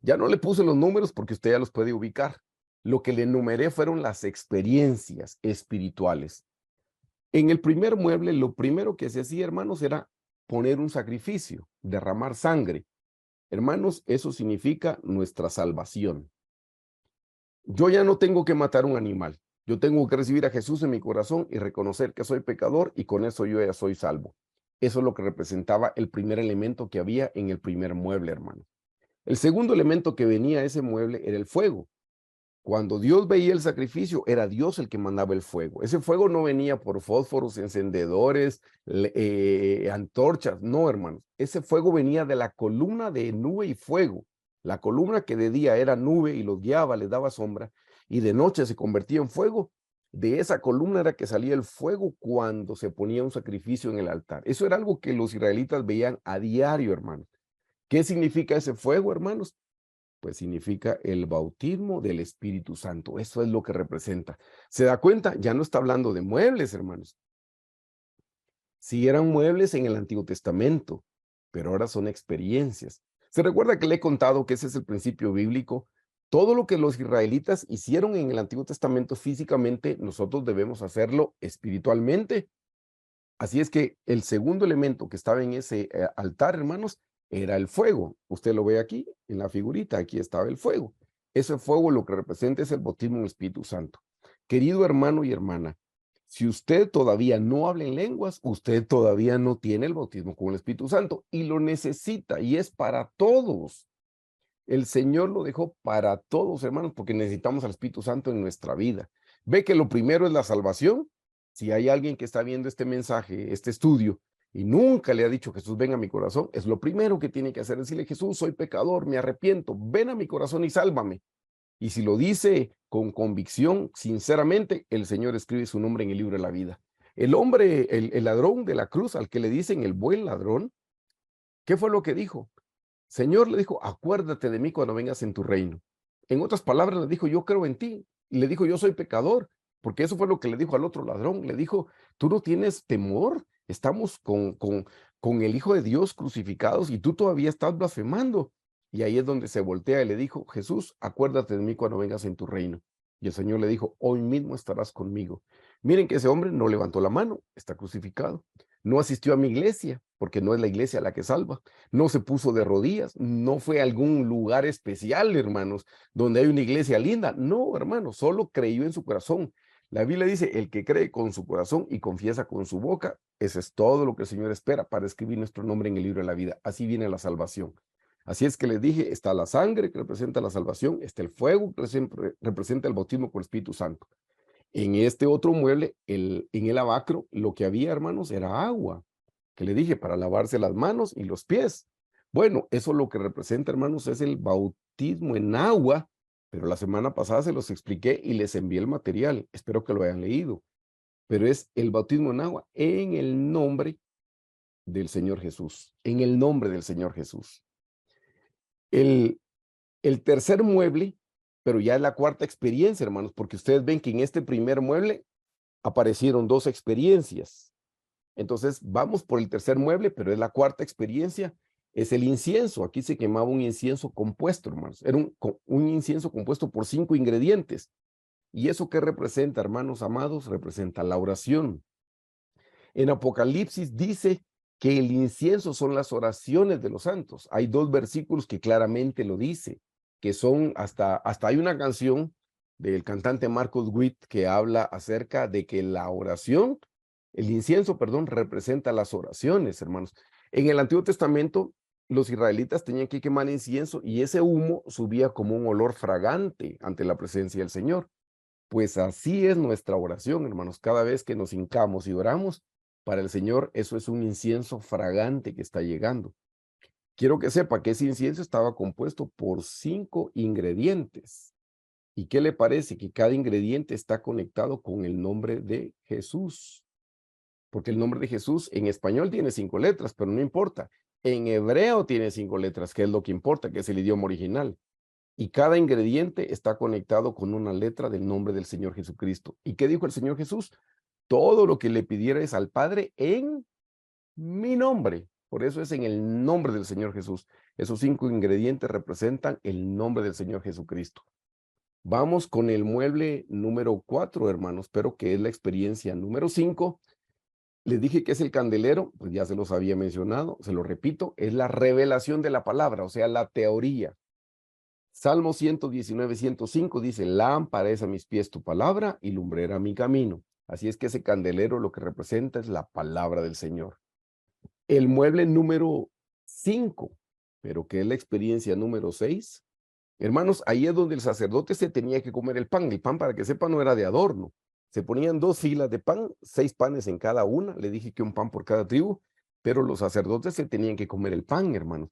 Ya no le puse los números porque usted ya los puede ubicar. Lo que le enumeré fueron las experiencias espirituales. En el primer mueble, lo primero que se hacía, hermanos, era poner un sacrificio, derramar sangre. Hermanos, eso significa nuestra salvación. Yo ya no tengo que matar un animal. Yo tengo que recibir a Jesús en mi corazón y reconocer que soy pecador y con eso yo ya soy salvo. Eso es lo que representaba el primer elemento que había en el primer mueble, hermano. El segundo elemento que venía a ese mueble era el fuego. Cuando Dios veía el sacrificio, era Dios el que mandaba el fuego. Ese fuego no venía por fósforos, encendedores, antorchas, no, hermanos. Ese fuego venía de la columna de nube y fuego. La columna que de día era nube y los guiaba, les daba sombra, y de noche se convertía en fuego. De esa columna era que salía el fuego cuando se ponía un sacrificio en el altar. Eso era algo que los israelitas veían a diario, hermanos. ¿Qué significa ese fuego, hermanos? Pues significa el bautismo del Espíritu Santo. Eso es lo que representa. ¿Se da cuenta? Ya no está hablando de muebles, hermanos. Sí eran muebles en el Antiguo Testamento, pero ahora son experiencias. ¿Se recuerda que le he contado que ese es el principio bíblico? Todo lo que los israelitas hicieron en el Antiguo Testamento físicamente, nosotros debemos hacerlo espiritualmente. Así es que el segundo elemento que estaba en ese altar, hermanos, era el fuego. Usted lo ve aquí en la figurita, aquí estaba el fuego. Ese fuego lo que representa es el bautismo en el Espíritu Santo. Querido hermano y hermana, si usted todavía no habla en lenguas, usted todavía no tiene el bautismo con el Espíritu Santo y lo necesita y es para todos. El Señor lo dejó para todos, hermanos, porque necesitamos al Espíritu Santo en nuestra vida. Ve que lo primero es la salvación. Si hay alguien que está viendo este mensaje, este estudio, y nunca le ha dicho Jesús, ven a mi corazón, es lo primero que tiene que hacer, decirle, Jesús, soy pecador, me arrepiento, ven a mi corazón y sálvame. Y si lo dice con convicción, sinceramente, el Señor escribe su nombre en el libro de la vida. El hombre, el ladrón de la cruz, al que le dicen el buen ladrón, ¿qué fue lo que dijo? Señor, le dijo, acuérdate de mí cuando vengas en tu reino. En otras palabras, le dijo, yo creo en ti. Y le dijo, yo soy pecador, porque eso fue lo que le dijo al otro ladrón. Le dijo, tú no tienes temor, estamos con el Hijo de Dios crucificados y tú todavía estás blasfemando. Y ahí es donde se voltea y le dijo, Jesús, acuérdate de mí cuando vengas en tu reino. Y el Señor le dijo, hoy mismo estarás conmigo. Miren que ese hombre no levantó la mano, está crucificado. No asistió a mi iglesia, porque no es la iglesia la que salva. No se puso de rodillas, no fue a algún lugar especial, hermanos, donde hay una iglesia linda. No, hermanos, solo creyó en su corazón. La Biblia dice, el que cree con su corazón y confiesa con su boca, eso es todo lo que el Señor espera para escribir nuestro nombre en el libro de la vida. Así viene la salvación. Así es que les dije, está la sangre que representa la salvación, está el fuego que representa el bautismo con el Espíritu Santo. En este otro mueble, en el lavacro, lo que había, hermanos, era agua. que le dije, para lavarse las manos y los pies. Bueno, eso lo que representa, hermanos, es el bautismo en agua, pero la semana pasada se los expliqué y les envié el material. Espero que lo hayan leído. Pero es el bautismo en agua en el nombre del Señor Jesús, en el nombre del Señor Jesús. El, el tercer mueble, pero ya es la cuarta experiencia, hermanos, porque ustedes ven que en este primer mueble aparecieron dos experiencias. Entonces, vamos por el tercer mueble, pero es la cuarta experiencia, es el incienso. Aquí se quemaba un incienso compuesto, hermanos. Era un incienso compuesto por 5 ingredientes. ¿Y eso qué representa, hermanos amados? Representa la oración. En Apocalipsis dice que el incienso son las oraciones de los santos. Hay 2 versículos que claramente lo dice, que son hasta hay una canción del cantante Marcos Witt que habla acerca de que la oración, el incienso, perdón, representa las oraciones, hermanos. En el Antiguo Testamento, los israelitas tenían que quemar incienso y ese humo subía como un olor fragante ante la presencia del Señor. Pues así es nuestra oración, hermanos. Cada vez que nos hincamos y oramos, para el Señor eso es un incienso fragante que está llegando. Quiero que sepa que ese incienso estaba compuesto por 5 ingredientes. ¿Y qué le parece? Que cada ingrediente está conectado con el nombre de Jesús. Porque el nombre de Jesús en español tiene 5 letras, pero no importa. En hebreo tiene 5 letras, que es lo que importa, que es el idioma original. Y cada ingrediente está conectado con una letra del nombre del Señor Jesucristo. ¿Y qué dijo el Señor Jesús? Todo lo que le pidierais al Padre en mi nombre. Por eso es en el nombre del Señor Jesús. Esos 5 ingredientes representan el nombre del Señor Jesucristo. Vamos con el mueble número 4, hermanos, pero que es la experiencia número 5. Les dije que es el candelero, pues ya se los había mencionado, se lo repito, es la revelación de la palabra, o sea, la teoría. Salmo 119, 105 dice, lámpara es a mis pies tu palabra y lumbrera mi camino. Así es que ese candelero lo que representa es la palabra del Señor. El mueble número 5, pero que es la experiencia número 6. Hermanos, ahí es donde el sacerdote se tenía que comer el pan. El pan, para que sepan, no era de adorno. Se ponían 2 filas de pan, 6 panes en cada una. Le dije que un pan por cada tribu, pero los sacerdotes se tenían que comer el pan, hermanos.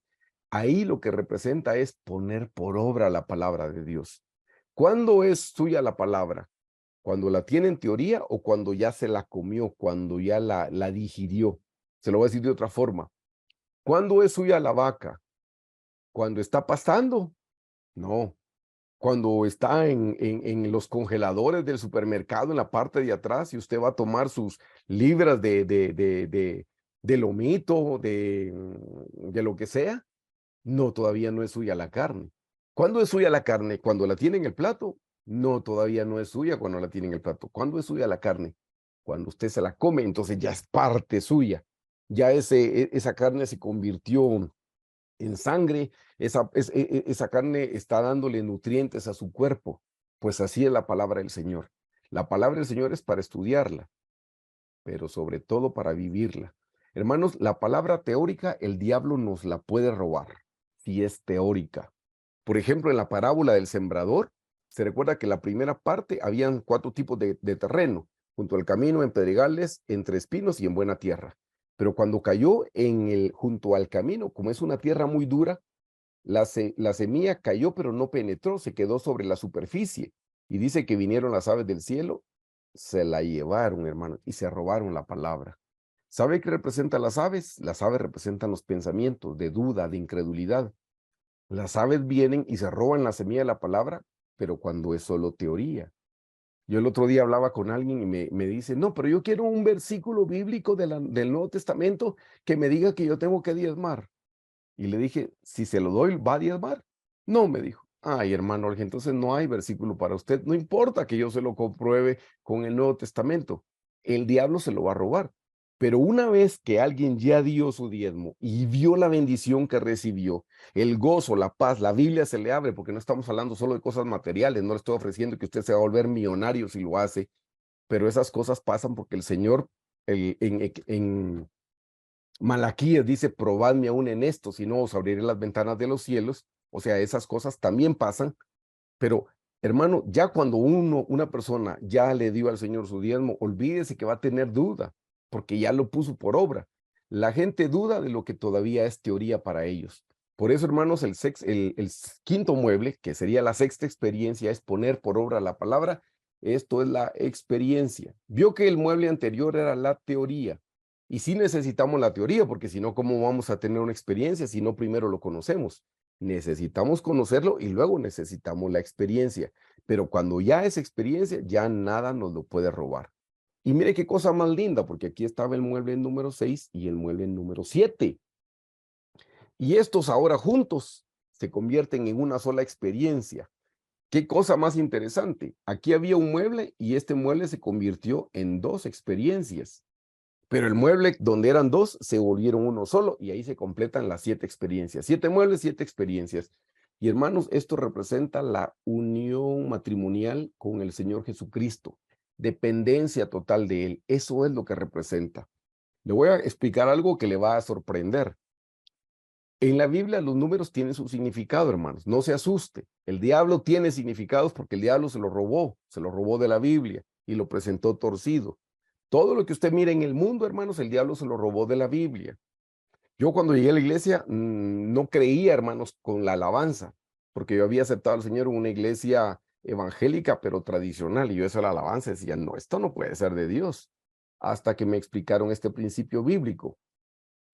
Ahí lo que representa es poner por obra la palabra de Dios. ¿Cuándo es suya la palabra? ¿Cuando la tiene en teoría o cuando ya se la comió, cuando ya la digirió? Se lo voy a decir de otra forma. ¿Cuándo es suya la vaca? ¿Cuando está pastando? No. Cuando está en los congeladores del supermercado, en la parte de atrás, y usted va a tomar sus libras de lomito, de lo que sea, no, todavía no es suya la carne. ¿Cuándo es suya la carne? Cuando la tiene en el plato. No, todavía no es suya cuando la tiene en el plato. ¿Cuándo es suya la carne? Cuando usted se la come, entonces ya es parte suya. Ya esa carne se convirtió en sangre, esa carne está dándole nutrientes a su cuerpo. Pues así es la palabra del Señor. La palabra del Señor es para estudiarla, pero sobre todo para vivirla. Hermanos, la palabra teórica, el diablo nos la puede robar si es teórica. Por ejemplo, en la parábola del sembrador, se recuerda que la primera parte habían 4 tipos de terreno, junto al camino, en pedregales, entre espinos y en buena tierra. Pero cuando cayó junto al camino, como es una tierra muy dura, la semilla cayó pero no penetró, se quedó sobre la superficie. Y dice que vinieron las aves del cielo, se la llevaron, hermano, y se robaron la palabra. ¿Sabe qué representan las aves? Las aves representan los pensamientos de duda, de incredulidad. Las aves vienen y se roban la semilla de la palabra, pero cuando es solo teoría. Yo el otro día hablaba con alguien y me dice, no, pero yo quiero un versículo bíblico del Nuevo Testamento que me diga que yo tengo que diezmar. Y le dije, si se lo doy, ¿va a diezmar? No, me dijo. Ay, hermano Jorge, entonces no hay versículo para usted. No importa que yo se lo compruebe con el Nuevo Testamento. El diablo se lo va a robar. Pero una vez que alguien ya dio su diezmo y vio la bendición que recibió, el gozo, la paz, la Biblia se le abre, porque no estamos hablando solo de cosas materiales, no le estoy ofreciendo que usted se va a volver millonario si lo hace, pero esas cosas pasan porque el Señor en Malaquías dice, probadme aún en esto, si no os abriré las ventanas de los cielos. O sea, esas cosas también pasan, pero hermano, ya cuando una persona ya le dio al Señor su diezmo, olvídese que va a tener duda, porque ya lo puso por obra. La gente duda de lo que todavía es teoría para ellos. Por eso, hermanos, el quinto mueble, que sería la sexta experiencia, es poner por obra la palabra. Esto es la experiencia. Vio que el mueble anterior era la teoría. Y sí necesitamos la teoría, porque si no, ¿cómo vamos a tener una experiencia si no primero lo conocemos? Necesitamos conocerlo y luego necesitamos la experiencia. Pero cuando ya es experiencia, ya nada nos lo puede robar. Y mire qué cosa más linda, porque aquí estaba el mueble número 6 y el mueble número 7. Y estos ahora juntos se convierten en una sola experiencia. Qué cosa más interesante. Aquí había un mueble y este mueble se convirtió en dos experiencias. Pero el mueble donde eran dos se volvieron uno solo y ahí se completan las 7 experiencias. 7 muebles, 7 experiencias. Y hermanos, esto representa la unión matrimonial con el Señor Jesucristo. Dependencia total de Él. Eso es lo que representa. Le voy a explicar algo que le va a sorprender. En la Biblia los números tienen su significado, hermanos. No se asuste. El diablo tiene significados porque el diablo se lo robó de la Biblia y lo presentó torcido. Todo lo que usted mira en el mundo, hermanos, el diablo se lo robó de la Biblia. Yo cuando llegué a la iglesia no creía, hermanos, con la alabanza, porque yo había aceptado al Señor en una iglesia evangélica, pero tradicional, y yo eso la alabanza decía, no, esto no puede ser de Dios, hasta que me explicaron este principio bíblico.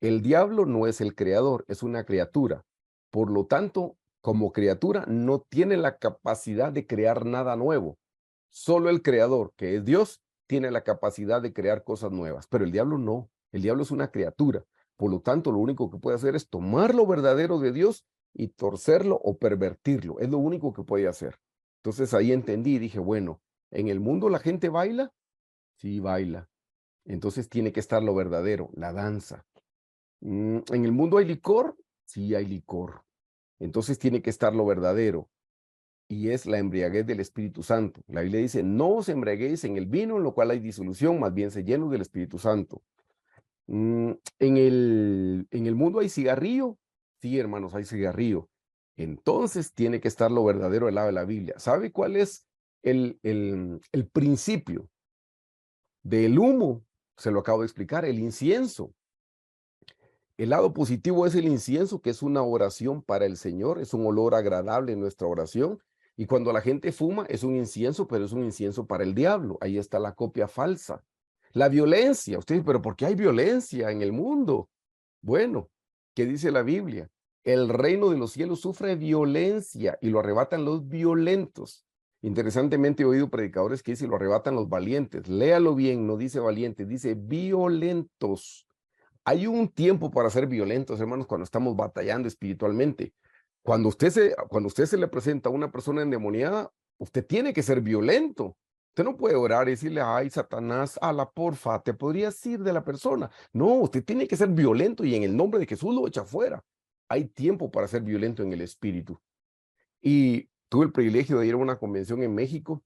El diablo no es el creador, es una criatura. Por lo tanto, como criatura, no tiene la capacidad de crear nada nuevo. Solo el creador, que es Dios, tiene la capacidad de crear cosas nuevas, pero el diablo no. El diablo es una criatura. Por lo tanto, lo único que puede hacer es tomar lo verdadero de Dios y torcerlo o pervertirlo. Es lo único que puede hacer. Entonces ahí entendí y dije, bueno, ¿en el mundo la gente baila? Sí, baila. Entonces tiene que estar lo verdadero, la danza. ¿En el mundo hay licor? Sí, hay licor. Entonces tiene que estar lo verdadero y es la embriaguez del Espíritu Santo. La Biblia dice, no os embriaguéis en el vino, en lo cual hay disolución, más bien se llenos del Espíritu Santo. ¿En el mundo hay cigarrillo? Sí, hermanos, hay cigarrillo. Entonces tiene que estar lo verdadero del lado de la Biblia. ¿Sabe cuál es el principio del humo? Se lo acabo de explicar, el incienso. El lado positivo es el incienso, que es una oración para el Señor, es un olor agradable en nuestra oración. Y cuando la gente fuma, es un incienso, pero es un incienso para el diablo. Ahí está la copia falsa. La violencia. Usted dice, pero ¿por qué hay violencia en el mundo? Bueno, ¿qué dice la Biblia? El reino de los cielos sufre violencia y lo arrebatan los violentos. Interesantemente he oído predicadores que dicen lo arrebatan los valientes. Léalo bien, no dice valientes, dice violentos. Hay un tiempo para ser violentos, hermanos, cuando estamos batallando espiritualmente. Cuando usted se le presenta a una persona endemoniada, usted tiene que ser violento. Usted no puede orar y decirle, ay, Satanás, ala, porfa, te podrías ir de la persona. No, usted tiene que ser violento y en el nombre de Jesús lo echa fuera. Hay tiempo para ser violento en el espíritu. Y tuve el privilegio de ir a una convención en México.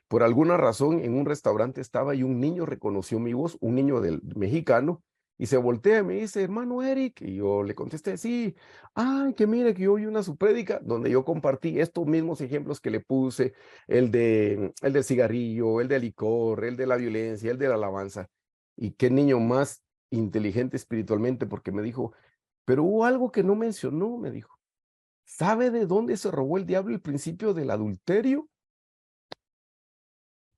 Por alguna razón, en un restaurante estaba y un niño reconoció mi voz, un niño del mexicano, y se voltea y me dice, hermano Eric, y yo le contesté, sí, ay, que mire que yo oí una su prédica donde yo compartí estos mismos ejemplos que le puse, el del cigarrillo, el del licor, el de la violencia, el de la alabanza, y qué niño más inteligente espiritualmente, porque me dijo, pero hubo algo que no mencionó, me dijo, ¿sabe de dónde se robó el diablo el principio del adulterio?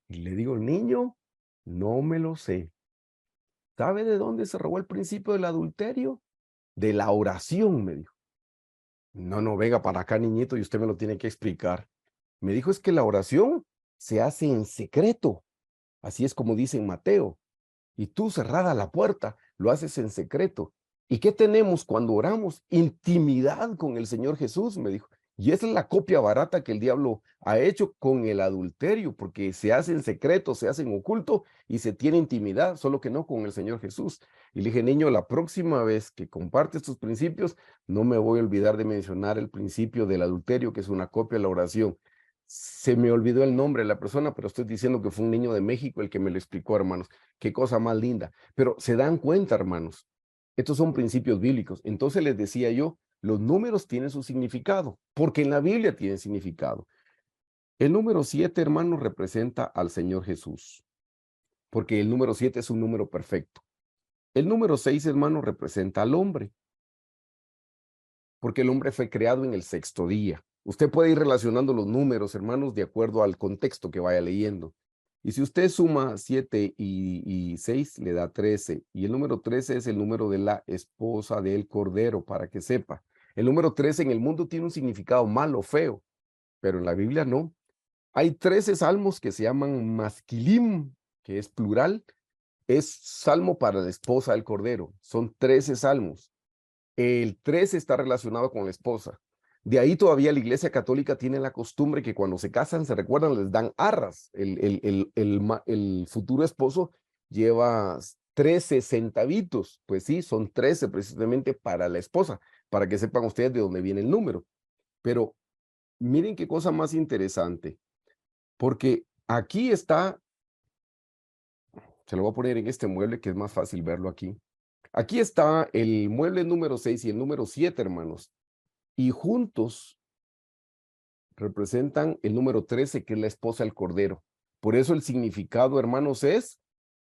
Y le digo, niño, no me lo sé. ¿Sabe de dónde se robó el principio del adulterio? De la oración, me dijo. No, no, venga para acá, niñito, y usted me lo tiene que explicar. Me dijo, es que la oración se hace en secreto. Así es como dice en Mateo. Y tú cerrada la puerta, lo haces en secreto. ¿Y qué tenemos cuando oramos? Intimidad con el Señor Jesús, me dijo. Y esa es la copia barata que el diablo ha hecho con el adulterio, porque se hace en secreto, se hace en oculto y se tiene intimidad, solo que no con el Señor Jesús. Y le dije, niño, la próxima vez que compartes tus principios, no me voy a olvidar de mencionar el principio del adulterio, que es una copia de la oración. Se me olvidó el nombre de la persona, pero estoy diciendo que fue un niño de México el que me lo explicó, hermanos. Qué cosa más linda. Pero se dan cuenta, hermanos, estos son principios bíblicos. Entonces les decía yo, los números tienen su significado, porque en la Biblia tienen significado. El número 7, hermanos, representa al Señor Jesús, porque el número 7 es un número perfecto. El número 6, hermano, representa al hombre, porque el hombre fue creado en el sexto día. Usted puede ir relacionando los números, hermanos, de acuerdo al contexto que vaya leyendo. Y si usted suma 7 y 6, le da 13. Y el número 13 es el número de la esposa del Cordero, para que sepa. El número 13 en el mundo tiene un significado malo, feo, pero en la Biblia no. Hay 13 salmos que se llaman masquilim, que es plural. Es salmo para la esposa del Cordero. Son 13 salmos. El 13 está relacionado con la esposa. De ahí todavía la Iglesia Católica tiene la costumbre que cuando se casan, se recuerdan, les dan arras. El futuro esposo lleva 13 centavitos. Pues sí, son 13 precisamente para la esposa, para que sepan ustedes de dónde viene el número. Pero miren qué cosa más interesante, porque aquí está, se lo voy a poner en este mueble que es más fácil verlo aquí. Aquí está el mueble número 6 y el número 7, hermanos. Y juntos representan el número 13, que es la esposa del Cordero. Por eso el significado, hermanos, es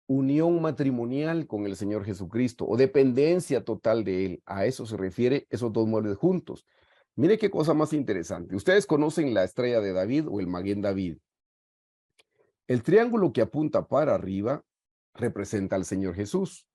unión matrimonial con el Señor Jesucristo o dependencia total de Él. A eso se refiere esos dos muebles juntos. Mire qué cosa más interesante. Ustedes conocen la estrella de David o el Maguen David. El triángulo que apunta para arriba representa al Señor Jesús,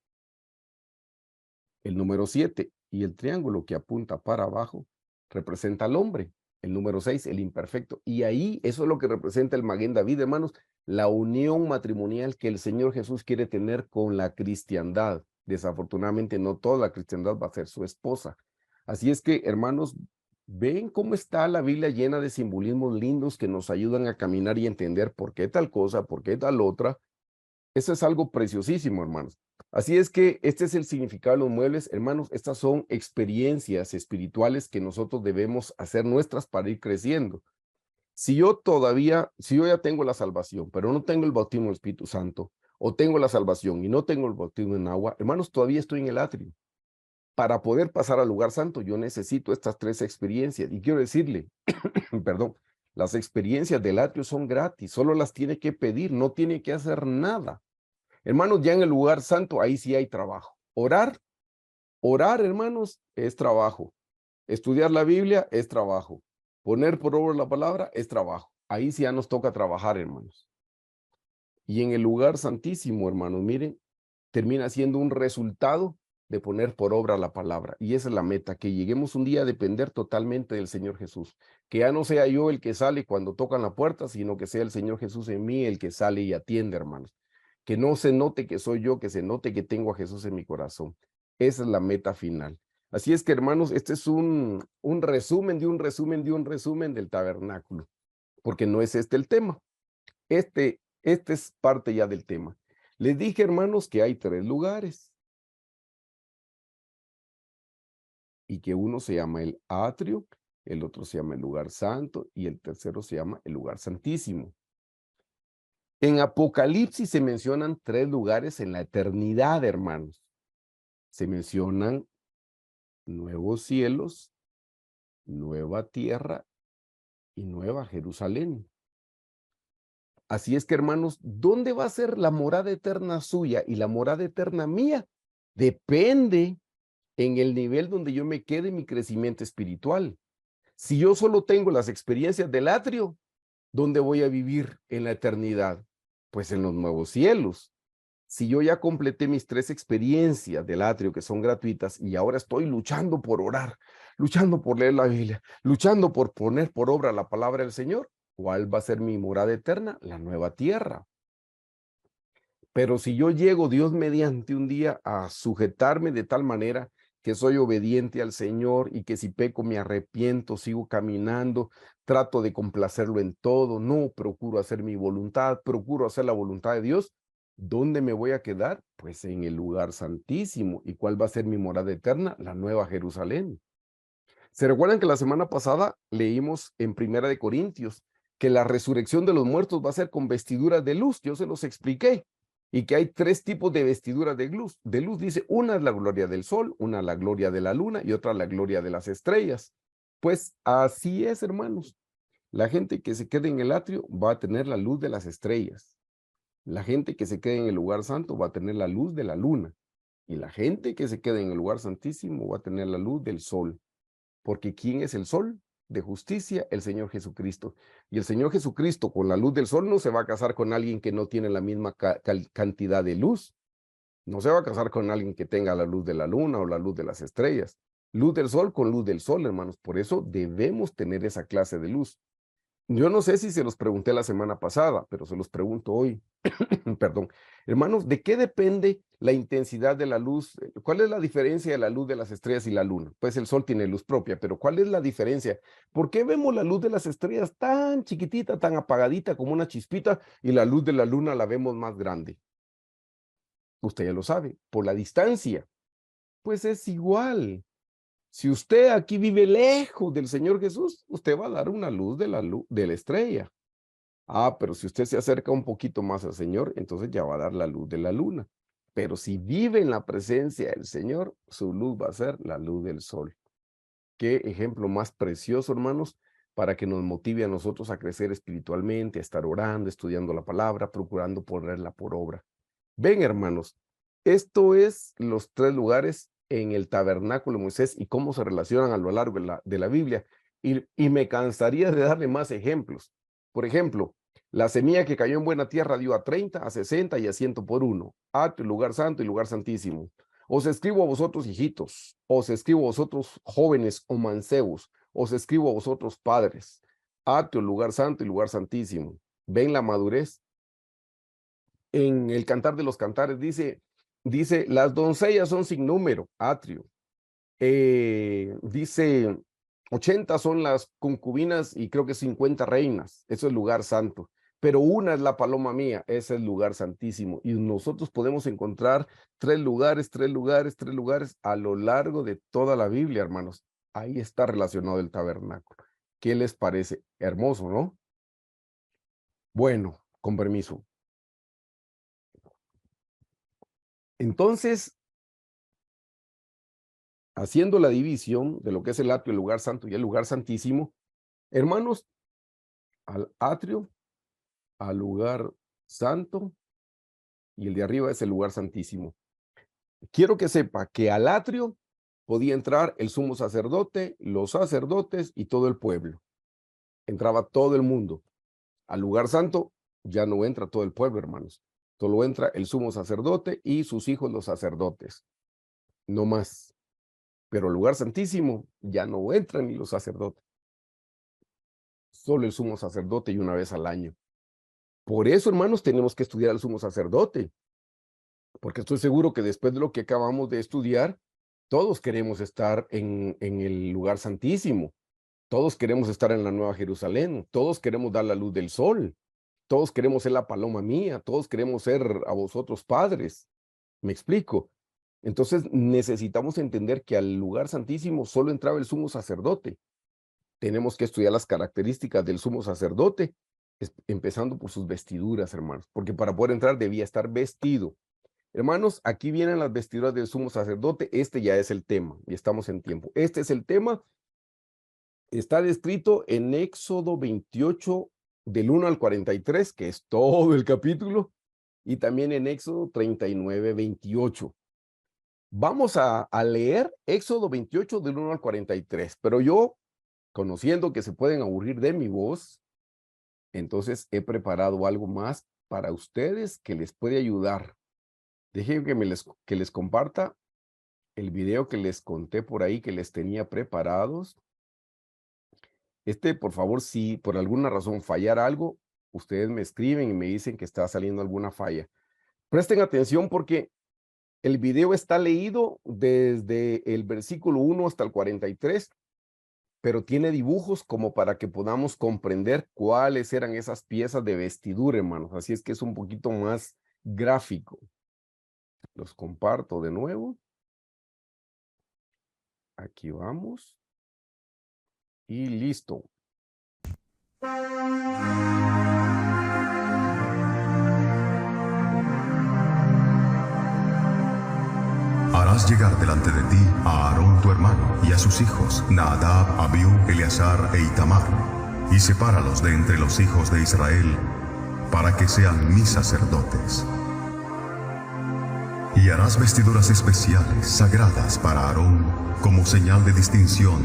el número 7, y el triángulo que apunta para abajo representa al hombre, el número 6, el imperfecto. Y ahí eso es lo que representa el Maguen David, hermanos, la unión matrimonial que el Señor Jesús quiere tener con la cristiandad. Desafortunadamente no toda la cristiandad va a ser su esposa. Así es que, hermanos, ven cómo está la Biblia llena de simbolismos lindos que nos ayudan a caminar y entender por qué tal cosa, por qué tal otra. Eso es algo preciosísimo, hermanos. Así es que este es el significado de los muebles, hermanos. Estas son experiencias espirituales que nosotros debemos hacer nuestras para ir creciendo. Si yo ya tengo la salvación, pero no tengo el bautismo del Espíritu Santo, o tengo la salvación y no tengo el bautismo en agua, hermanos, todavía estoy en el atrio. Para poder pasar al lugar santo, yo necesito estas tres experiencias. Y quiero decirle, perdón, las experiencias del atrio son gratis, solo las tiene que pedir, no tiene que hacer nada. Hermanos, ya en el lugar santo, ahí sí hay trabajo. Orar, hermanos, es trabajo. Estudiar la Biblia es trabajo. Poner por obra la palabra es trabajo. Ahí sí ya nos toca trabajar, hermanos. Y en el lugar santísimo, hermanos, miren, termina siendo un resultado de poner por obra la palabra. Y esa es la meta, que lleguemos un día a depender totalmente del Señor Jesús. Que ya no sea yo el que sale cuando tocan la puerta, sino que sea el Señor Jesús en mí el que sale y atiende, hermanos. Que no se note que soy yo, que se note que tengo a Jesús en mi corazón. Esa es la meta final. Así es que, hermanos, este es un resumen de un resumen de un resumen del tabernáculo, porque no es este el tema. Este es parte ya del tema. Les dije, hermanos, que hay 3 lugares y que uno se llama el atrio, el otro se llama el lugar santo y el tercero se llama el lugar santísimo. En Apocalipsis se mencionan 3 lugares en la eternidad, hermanos. Se mencionan nuevos cielos, nueva tierra y nueva Jerusalén. Así es que, hermanos, ¿dónde va a ser la morada eterna suya y la morada eterna mía? Depende en el nivel donde yo me quede en mi crecimiento espiritual. Si yo solo tengo las experiencias del atrio, ¿dónde voy a vivir en la eternidad? Pues en los nuevos cielos. Si yo ya completé mis 3 experiencias del atrio que son gratuitas y ahora estoy luchando por orar, luchando por leer la Biblia, luchando por poner por obra la palabra del Señor, ¿cuál va a ser mi morada eterna? La nueva tierra. Pero si yo llego, Dios mediante, un día a sujetarme de tal manera que soy obediente al Señor y que si peco me arrepiento, sigo caminando, trato de complacerlo en todo, no procuro hacer mi voluntad, procuro hacer la voluntad de Dios, ¿dónde me voy a quedar? Pues en el lugar santísimo. ¿Y cuál va a ser mi morada eterna? La nueva Jerusalén. ¿Se recuerdan que la semana pasada leímos en Primera de Corintios que la resurrección de los muertos va a ser con vestiduras de luz? Yo se los expliqué. Y que hay 3 tipos de vestiduras de luz. De luz dice, una es la gloria del sol, una la gloria de la luna y otra la gloria de las estrellas. Pues así es, hermanos. La gente que se quede en el atrio va a tener la luz de las estrellas. La gente que se quede en el lugar santo va a tener la luz de la luna. Y la gente que se quede en el lugar santísimo va a tener la luz del sol. Porque ¿quién es el sol de justicia? El Señor Jesucristo. Y el Señor Jesucristo, con la luz del sol, no se va a casar con alguien que no tiene la misma cantidad de luz. No se va a casar con alguien que tenga la luz de la luna o la luz de las estrellas. Luz del sol con luz del sol, hermanos. Por eso debemos tener esa clase de luz. Yo no sé si se los pregunté la semana pasada, pero se los pregunto hoy. Perdón. Hermanos, ¿de qué depende la intensidad de la luz? ¿Cuál es la diferencia de la luz de las estrellas y la luna? Pues el sol tiene luz propia, pero ¿cuál es la diferencia? ¿Por qué vemos la luz de las estrellas tan chiquitita, tan apagadita como una chispita y la luz de la luna la vemos más grande? Usted ya lo sabe, por la distancia. Pues es igual. Si usted aquí vive lejos del Señor Jesús, usted va a dar una luz de la estrella. Pero si usted se acerca un poquito más al Señor, entonces ya va a dar la luz de la luna. Pero si vive en la presencia del Señor, su luz va a ser la luz del sol. Qué ejemplo más precioso, hermanos, para que nos motive a nosotros a crecer espiritualmente, a estar orando, estudiando la palabra, procurando ponerla por obra. Ven, hermanos, esto es los 3 lugares en el tabernáculo de Moisés y cómo se relacionan a lo largo de la Biblia. Y me cansaría de darle más ejemplos. Por ejemplo, la semilla que cayó en buena tierra dio a 30, a 60 y a 100 por uno. Atrio, lugar santo y lugar santísimo. Os escribo a vosotros, hijitos. Os escribo a vosotros, jóvenes o mancebos. Os escribo a vosotros, padres. Atrio, lugar santo y lugar santísimo. Ven la madurez. En el Cantar de los Cantares dice, las doncellas son sin número, atrio. Dice, 80 son las concubinas y creo que 50 reinas, eso es lugar santo. Pero una es la paloma mía, ese es el lugar santísimo. Y nosotros podemos encontrar 3 lugares, 3 lugares, 3 lugares a lo largo de toda la Biblia, hermanos. Ahí está relacionado el tabernáculo. ¿Qué les parece? Hermoso, ¿no? Bueno, con permiso. Entonces, haciendo la división de lo que es el atrio, el lugar santo y el lugar santísimo, hermanos, al atrio, al lugar santo, y el de arriba es el lugar santísimo. Quiero que sepa que al atrio podía entrar el sumo sacerdote, los sacerdotes y todo el pueblo. Entraba todo el mundo. Al lugar santo ya no entra todo el pueblo, hermanos. Solo entra el sumo sacerdote y sus hijos los sacerdotes. No más. Pero al lugar santísimo ya no entran ni los sacerdotes. Solo el sumo sacerdote y una vez al año. Por eso, hermanos, tenemos que estudiar al sumo sacerdote. Porque estoy seguro que después de lo que acabamos de estudiar, todos queremos estar en el lugar santísimo. Todos queremos estar en la Nueva Jerusalén. Todos queremos dar la luz del sol. Todos queremos ser la paloma mía. Todos queremos ser a vosotros padres. ¿Me explico? Entonces necesitamos entender que al lugar santísimo solo entraba el sumo sacerdote. Tenemos que estudiar las características del sumo sacerdote, empezando por sus vestiduras, hermanos, porque para poder entrar debía estar vestido. Hermanos, aquí vienen las vestiduras del sumo sacerdote. Este ya es el tema y estamos en tiempo. Este es el tema. Está descrito en Éxodo 28, del 1 al 43, que es todo el capítulo, y también en Éxodo 39, 28. Vamos a leer Éxodo 28, del 1 al 43, pero yo, conociendo que se pueden aburrir de mi voz, entonces he preparado algo más para ustedes que les puede ayudar. Dejen que les comparta el video que les conté por ahí, que les tenía preparados. Por favor, si por alguna razón fallara algo, ustedes me escriben y me dicen que está saliendo alguna falla. Presten atención porque el video está leído desde el versículo 1 hasta el 43, pero tiene dibujos como para que podamos comprender cuáles eran esas piezas de vestidura, hermanos. Así es que es un poquito más gráfico. Los comparto de nuevo. Aquí vamos. Y listo. Harás llegar delante de ti a Aarón tu hermano y a sus hijos, Nadab, Abiú, Eleazar e Itamar, y sepáralos de entre los hijos de Israel, para que sean mis sacerdotes. Y harás vestiduras especiales, sagradas para Aarón, como señal de distinción,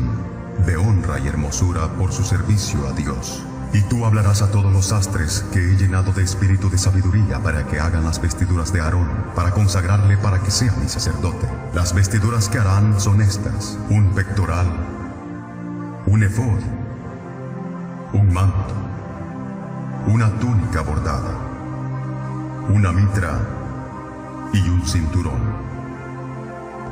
de honra y hermosura por su servicio a Dios. Y tú hablarás a todos los sastres que he llenado de espíritu de sabiduría para que hagan las vestiduras de Aarón, para consagrarle para que sea mi sacerdote. Las vestiduras que harán son estas: un pectoral, un efod, un manto, una túnica bordada, una mitra y un cinturón.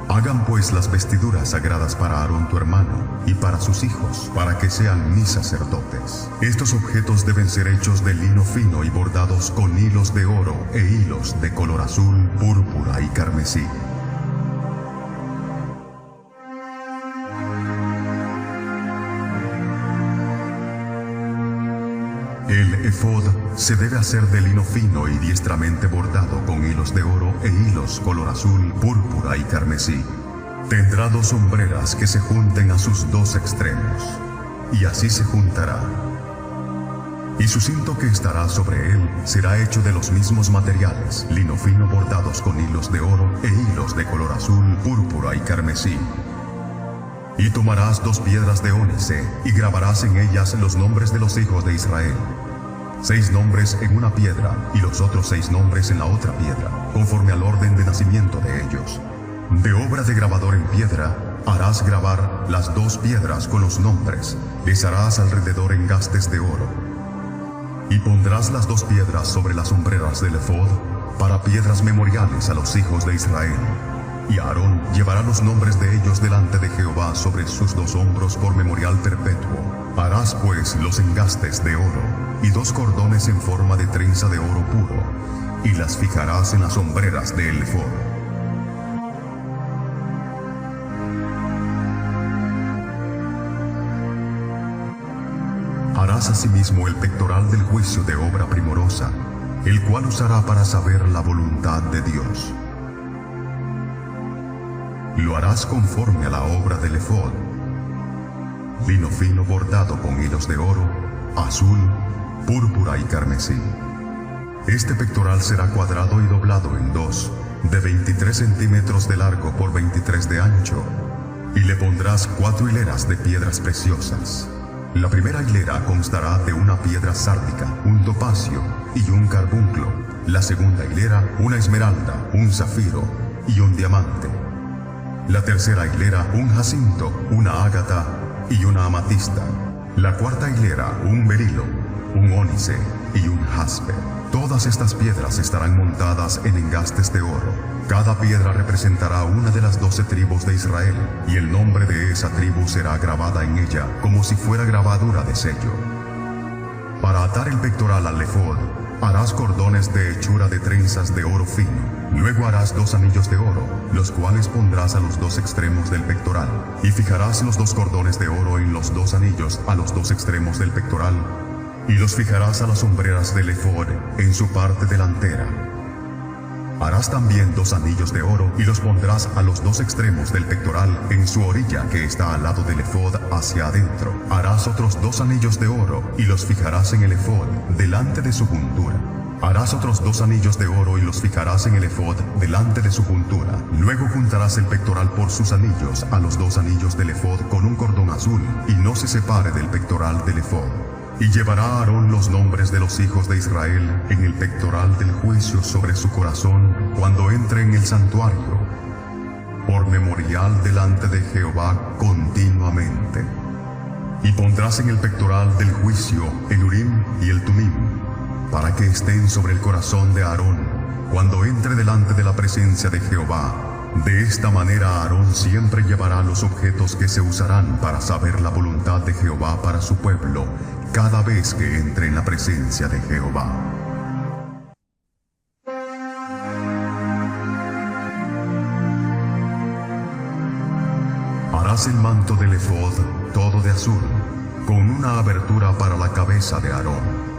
Hagan pues las vestiduras sagradas para Aarón tu hermano y para sus hijos, para que sean mis sacerdotes. Estos objetos deben ser hechos de lino fino y bordados con hilos de oro e hilos de color azul, púrpura y carmesí. El efod se debe hacer de lino fino y diestramente bordado con hilos de oro e hilos color azul, púrpura y carmesí. Tendrá 2 sombreras que se junten a sus 2 extremos, y así se juntará. Y su cinto que estará sobre él será hecho de los mismos materiales, lino fino bordados con hilos de oro e hilos de color azul, púrpura y carmesí. Y tomarás 2 piedras de ónice y grabarás en ellas los nombres de los hijos de Israel. 6 nombres en una piedra y los otros 6 nombres en la otra piedra, conforme al orden de nacimiento de ellos. De obra de grabador en piedra harás grabar las 2 piedras con los nombres, les harás alrededor engastes de oro. Y pondrás las 2 piedras sobre las hombreras del efod para piedras memoriales a los hijos de Israel. Y Aarón llevará los nombres de ellos delante de Jehová sobre sus 2 hombros por memorial perpetuo. Harás pues los engastes de oro y 2 cordones en forma de trenza de oro puro, y las fijarás en las hombreras del efod. Harás asimismo el pectoral del juicio de obra primorosa, el cual usará para saber la voluntad de Dios. Lo harás conforme a la obra del efod: lino fino bordado con hilos de oro, azul, púrpura y carmesí. Este pectoral será cuadrado y doblado en 2, de 23 centímetros de largo por 23 de ancho, y le pondrás 4 hileras de piedras preciosas. La primera hilera constará de una piedra sárdica, un topacio y un carbunclo. La segunda hilera, una esmeralda, un zafiro y un diamante. La tercera hilera, un jacinto, una ágata y una amatista. La cuarta hilera, un berilo, un ónice y un jaspe. Todas estas piedras estarán montadas en engastes de oro. Cada piedra representará una de las 12 tribus de Israel, y el nombre de esa tribu será grabada en ella como si fuera grabadura de sello. Para atar el pectoral al efod, harás cordones de hechura de trenzas de oro fino. Luego harás 2 anillos de oro, los cuales pondrás a los 2 extremos del pectoral, y fijarás los 2 cordones de oro en los 2 anillos a los 2 extremos del pectoral, y los fijarás a las hombreras del efod en su parte delantera. Harás también 2 anillos de oro y los pondrás a los 2 extremos del pectoral en su orilla que está al lado del efod hacia adentro. Harás otros 2 anillos de oro y los fijarás en el efod delante de su juntura. Harás otros 2 anillos de oro y los fijarás en el efod delante de su juntura. Luego juntarás el pectoral por sus anillos a los 2 anillos del efod con un cordón azul, y no se separe del pectoral del efod. Y llevará Aarón los nombres de los hijos de Israel en el pectoral del juicio sobre su corazón cuando entre en el santuario, por memorial delante de Jehová continuamente. Y pondrás en el pectoral del juicio el Urim y el Tumim, para que estén sobre el corazón de Aarón cuando entre delante de la presencia de Jehová. De esta manera Aarón siempre llevará los objetos que se usarán para saber la voluntad de Jehová para su pueblo, cada vez que entre en la presencia de Jehová. Harás el manto del efod todo de azul, con una abertura para la cabeza de Aarón.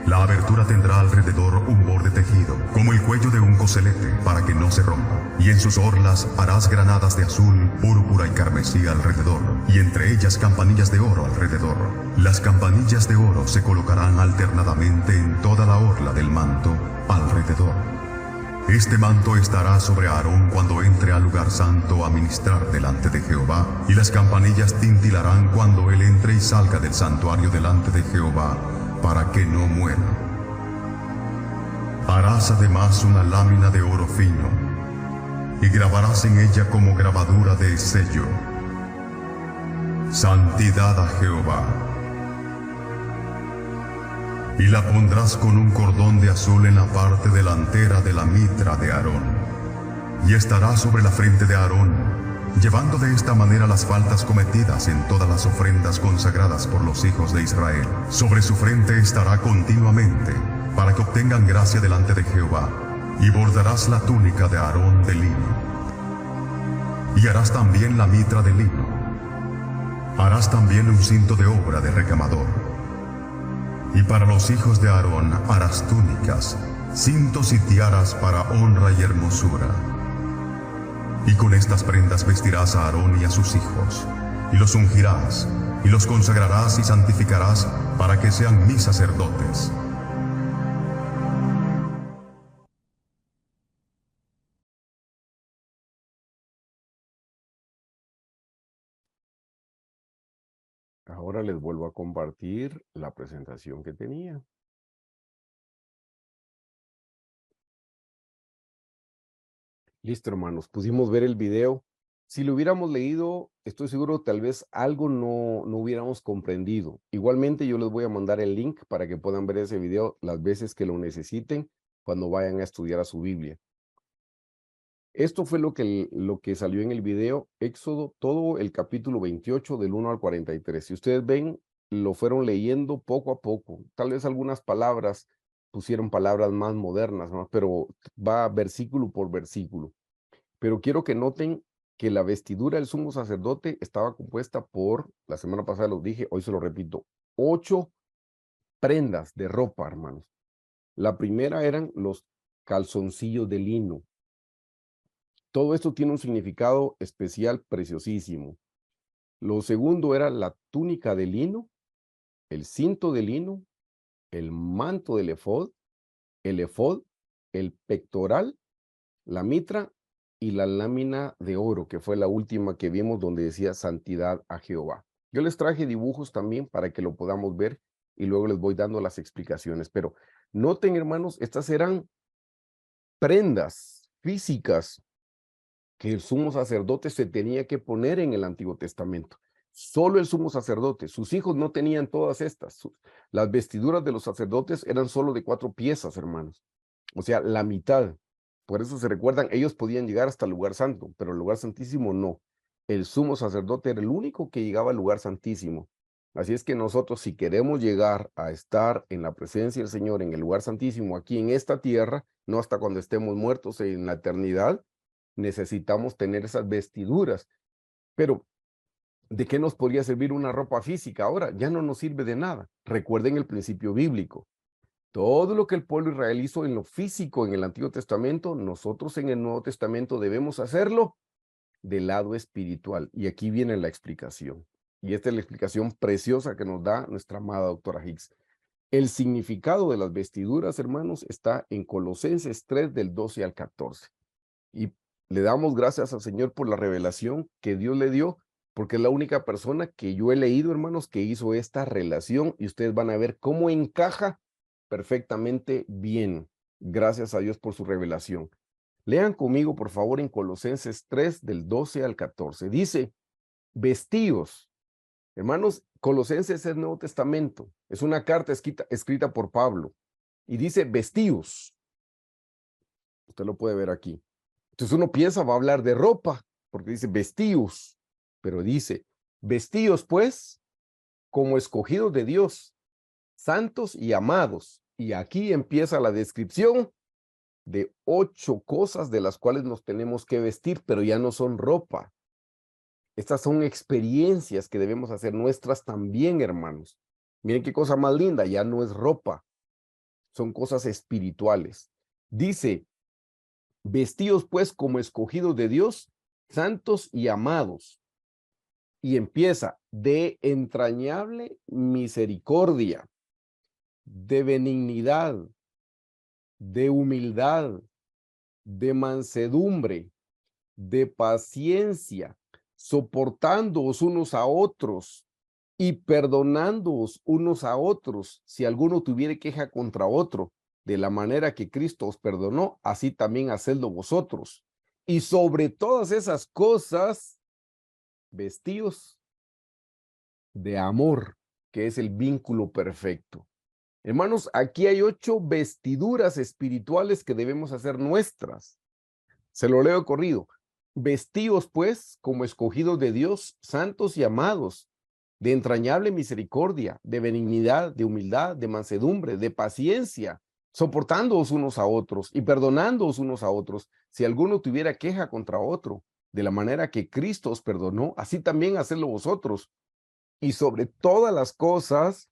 La abertura tendrá alrededor un borde tejido, como el cuello de un coselete, para que no se rompa. Y en sus orlas harás granadas de azul, púrpura y carmesí alrededor, y entre ellas campanillas de oro alrededor. Las campanillas de oro se colocarán alternadamente en toda la orla del manto alrededor. Este manto estará sobre Aarón cuando entre al lugar santo a ministrar delante de Jehová, y las campanillas tintilarán cuando él entre y salga del santuario delante de Jehová, para que no muera. Harás además una lámina de oro fino, y grabarás en ella como grabadura de sello: Santidad a Jehová. Y la pondrás con un cordón de azul en la parte delantera de la mitra de Aarón, y estará sobre la frente de Aarón, llevando de esta manera las faltas cometidas en todas las ofrendas consagradas por los hijos de Israel. Sobre su frente estará continuamente, para que obtengan gracia delante de Jehová. Y bordarás la túnica de Aarón de lino, y harás también la mitra de lino. Harás también un cinto de obra de recamador. Y para los hijos de Aarón harás túnicas, cintos y tiaras para honra y hermosura. Y con estas prendas vestirás a Aarón y a sus hijos, y los ungirás, y los consagrarás y santificarás para que sean mis sacerdotes. Ahora les vuelvo a compartir la presentación que tenía. Listo, hermanos, pudimos ver el video. Si lo hubiéramos leído, estoy seguro tal vez algo no hubiéramos comprendido. Igualmente yo les voy a mandar el link para que puedan ver ese video las veces que lo necesiten cuando vayan a estudiar a su Biblia. Esto fue lo que salió en el video, Éxodo, todo el capítulo 28 del 1 al 43. Si ustedes ven, lo fueron leyendo poco a poco. Tal vez algunas palabras pusieron palabras más modernas, ¿no? Pero va versículo por versículo. Pero quiero que noten que la vestidura del sumo sacerdote estaba compuesta por, la semana pasada lo dije, hoy se lo repito, 8 prendas de ropa, hermanos. La primera eran los calzoncillos de lino. Todo esto tiene un significado especial preciosísimo. Lo segundo era la túnica de lino, el cinto de lino, el manto del efod, el pectoral, la mitra y la lámina de oro, que fue la última que vimos donde decía santidad a Jehová. Yo les traje dibujos también para que lo podamos ver y luego les voy dando las explicaciones. Pero noten, hermanos, estas eran prendas físicas que el sumo sacerdote se tenía que poner en el Antiguo Testamento. Solo el sumo sacerdote. Sus hijos no tenían todas estas. Las vestiduras de los sacerdotes eran solo de 4 piezas, hermanos. O sea, la mitad. Por eso se recuerdan, ellos podían llegar hasta el lugar santo, pero el lugar santísimo no. El sumo sacerdote era el único que llegaba al lugar santísimo. Así es que nosotros, si queremos llegar a estar en la presencia del Señor, en el lugar santísimo, aquí en esta tierra, no hasta cuando estemos muertos en la eternidad, necesitamos tener esas vestiduras. Pero, ¿de qué nos podría servir una ropa física ahora? Ya no nos sirve de nada. Recuerden el principio bíblico. Todo lo que el pueblo israelí hizo en lo físico en el Antiguo Testamento, nosotros en el Nuevo Testamento debemos hacerlo del lado espiritual. Y aquí viene la explicación. Y esta es la explicación preciosa que nos da nuestra amada doctora Hicks. El significado de las vestiduras, hermanos, está en Colosenses 3 del 12 al 14. Y le damos gracias al Señor por la revelación que Dios le dio, porque es la única persona que yo he leído, hermanos, que hizo esta relación, y ustedes van a ver cómo encaja perfectamente bien. Gracias a Dios por su revelación. Lean conmigo, por favor, en Colosenses 3, del 12 al 14. Dice, vestíos. Hermanos, Colosenses es el Nuevo Testamento. Es una carta escrita por Pablo. Y dice, vestíos. Usted lo puede ver aquí. Entonces uno piensa, va a hablar de ropa, porque dice vestíos, pero dice, vestíos pues como escogidos de Dios, santos y amados. Y aquí empieza la descripción de 8 cosas de las cuales nos tenemos que vestir, pero ya no son ropa. Estas son experiencias que debemos hacer nuestras también, hermanos. Miren qué cosa más linda, ya no es ropa, son cosas espirituales. Dice, vestidos pues como escogidos de Dios, santos y amados. Y empieza, de entrañable misericordia, de benignidad, de humildad, de mansedumbre, de paciencia, soportándoos unos a otros y perdonándoos unos a otros, si alguno tuviere queja contra otro, de la manera que Cristo os perdonó, así también hacedlo vosotros. Y sobre todas esas cosas, vestíos de amor, que es el vínculo perfecto. Hermanos, aquí hay 8 vestiduras espirituales que debemos hacer nuestras. Se lo leo corrido. Vestíos, pues, como escogidos de Dios, santos y amados, de entrañable misericordia, de benignidad, de humildad, de mansedumbre, de paciencia, soportándoos unos a otros y perdonándoos unos a otros, si alguno tuviera queja contra otro, de la manera que Cristo os perdonó, así también hacedlo vosotros. Y sobre todas las cosas,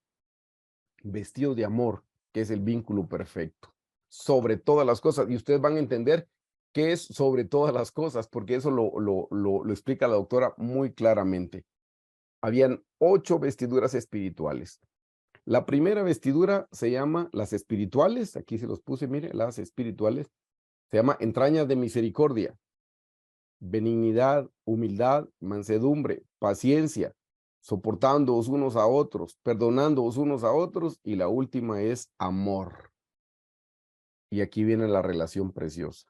vestidos de amor, que es el vínculo perfecto. Sobre todas las cosas. Y ustedes van a entender qué es sobre todas las cosas, porque eso lo explica la doctora muy claramente. Habían 8 vestiduras espirituales. La primera vestidura se llama las espirituales, aquí se los puse, mire, las espirituales, se llama entrañas de misericordia, benignidad, humildad, mansedumbre, paciencia, soportándoos unos a otros, perdonándoos unos a otros, y la última es amor. Y aquí viene la relación preciosa.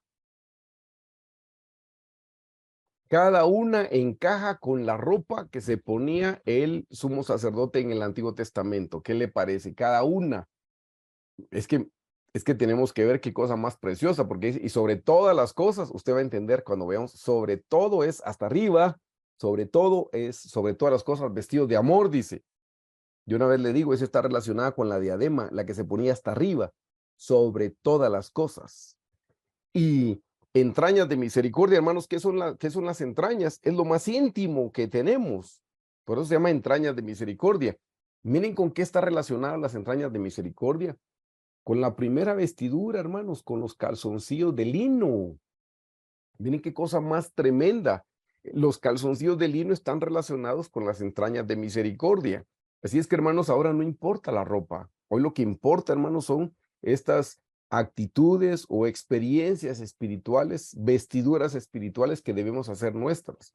Cada una encaja con la ropa que se ponía el sumo sacerdote en el Antiguo Testamento. ¿Qué le parece? Cada una. Es que tenemos que ver qué cosa más preciosa, porque y sobre todas las cosas, usted va a entender cuando veamos, sobre todo es hasta arriba, sobre todo es, sobre todas las cosas, vestido de amor, dice. Yo una vez le digo, eso está relacionada con la diadema, la que se ponía hasta arriba, sobre todas las cosas. Y entrañas de misericordia, hermanos, ¿qué son las entrañas? Es lo más íntimo que tenemos. Por eso se llama entrañas de misericordia. Miren con qué está relacionada las entrañas de misericordia. Con la primera vestidura, hermanos, con los calzoncillos de lino. Miren qué cosa más tremenda. Los calzoncillos de lino están relacionados con las entrañas de misericordia. Así es que, hermanos, ahora no importa la ropa. Hoy lo que importa, hermanos, son estas actitudes o experiencias espirituales, vestiduras espirituales que debemos hacer nuestras.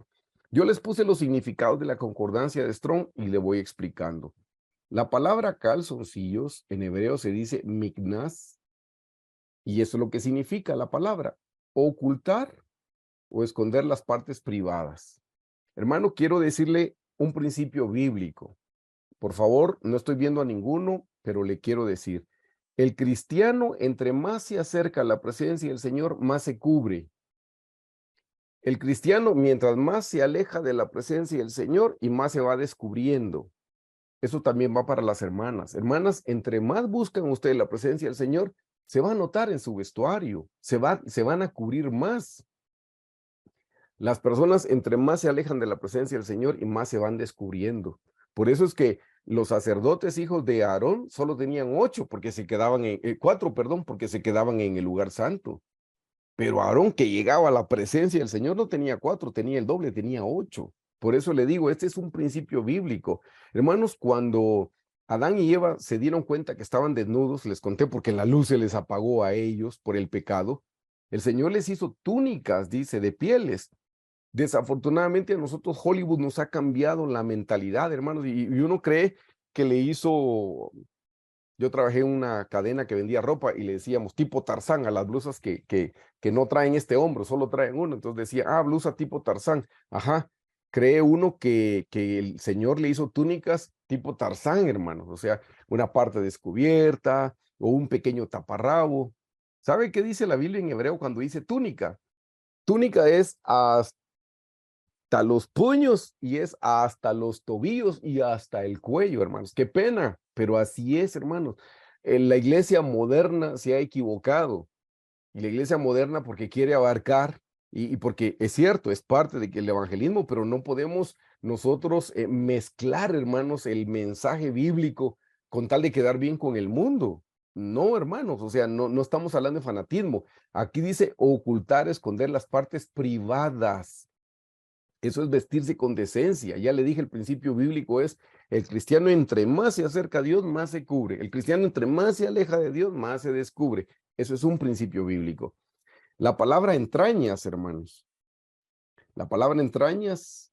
Yo les puse los significados de la concordancia de Strong y le voy explicando. La palabra calzoncillos en hebreo se dice miknas, y eso es lo que significa la palabra, ocultar o esconder las partes privadas. Hermano, quiero decirle un principio bíblico. Por favor, no estoy viendo a ninguno, pero le quiero decir, el cristiano, entre más se acerca a la presencia del Señor, más se cubre. El cristiano, mientras más se aleja de la presencia del Señor y más se va descubriendo. Eso también va para las hermanas. Hermanas, entre más buscan ustedes la presencia del Señor, se va a notar en su vestuario, se van a cubrir más. Las personas entre más se alejan de la presencia del Señor y más se van descubriendo. Por eso es que los sacerdotes hijos de Aarón solo tenían 8 porque se quedaban en 4, perdón, porque se quedaban en el lugar santo. Pero Aarón, que llegaba a la presencia del Señor, no tenía 4, tenía el doble, tenía 8. Por eso le digo, este es un principio bíblico. Hermanos, cuando Adán y Eva se dieron cuenta que estaban desnudos, les conté porque la luz se les apagó a ellos por el pecado, el Señor les hizo túnicas, dice, de pieles. Desafortunadamente a nosotros Hollywood nos ha cambiado la mentalidad, hermanos, y uno cree que le hizo. Yo trabajé en una cadena que vendía ropa y le decíamos tipo Tarzán a las blusas que no traen este hombro, solo traen uno. Entonces decía, blusa tipo Tarzán. Ajá, cree uno que el Señor le hizo túnicas tipo Tarzán, hermanos. O sea, una parte descubierta o un pequeño taparrabo. ¿Sabe qué dice la Biblia en hebreo cuando dice túnica? Túnica es hasta los puños y es hasta los tobillos y hasta el cuello, hermanos. Qué pena, pero así es, hermanos. La iglesia moderna se ha equivocado. Y la iglesia moderna porque quiere abarcar y porque es cierto, es parte del evangelismo, pero no podemos nosotros mezclar, hermanos, el mensaje bíblico con tal de quedar bien con el mundo. No, hermanos, o sea, no estamos hablando de fanatismo. Aquí dice ocultar, esconder las partes privadas. Eso es vestirse con decencia. Ya le dije, el principio bíblico es, el cristiano entre más se acerca a Dios, más se cubre. El cristiano entre más se aleja de Dios, más se descubre. Eso es un principio bíblico. La palabra entrañas, hermanos. La palabra entrañas,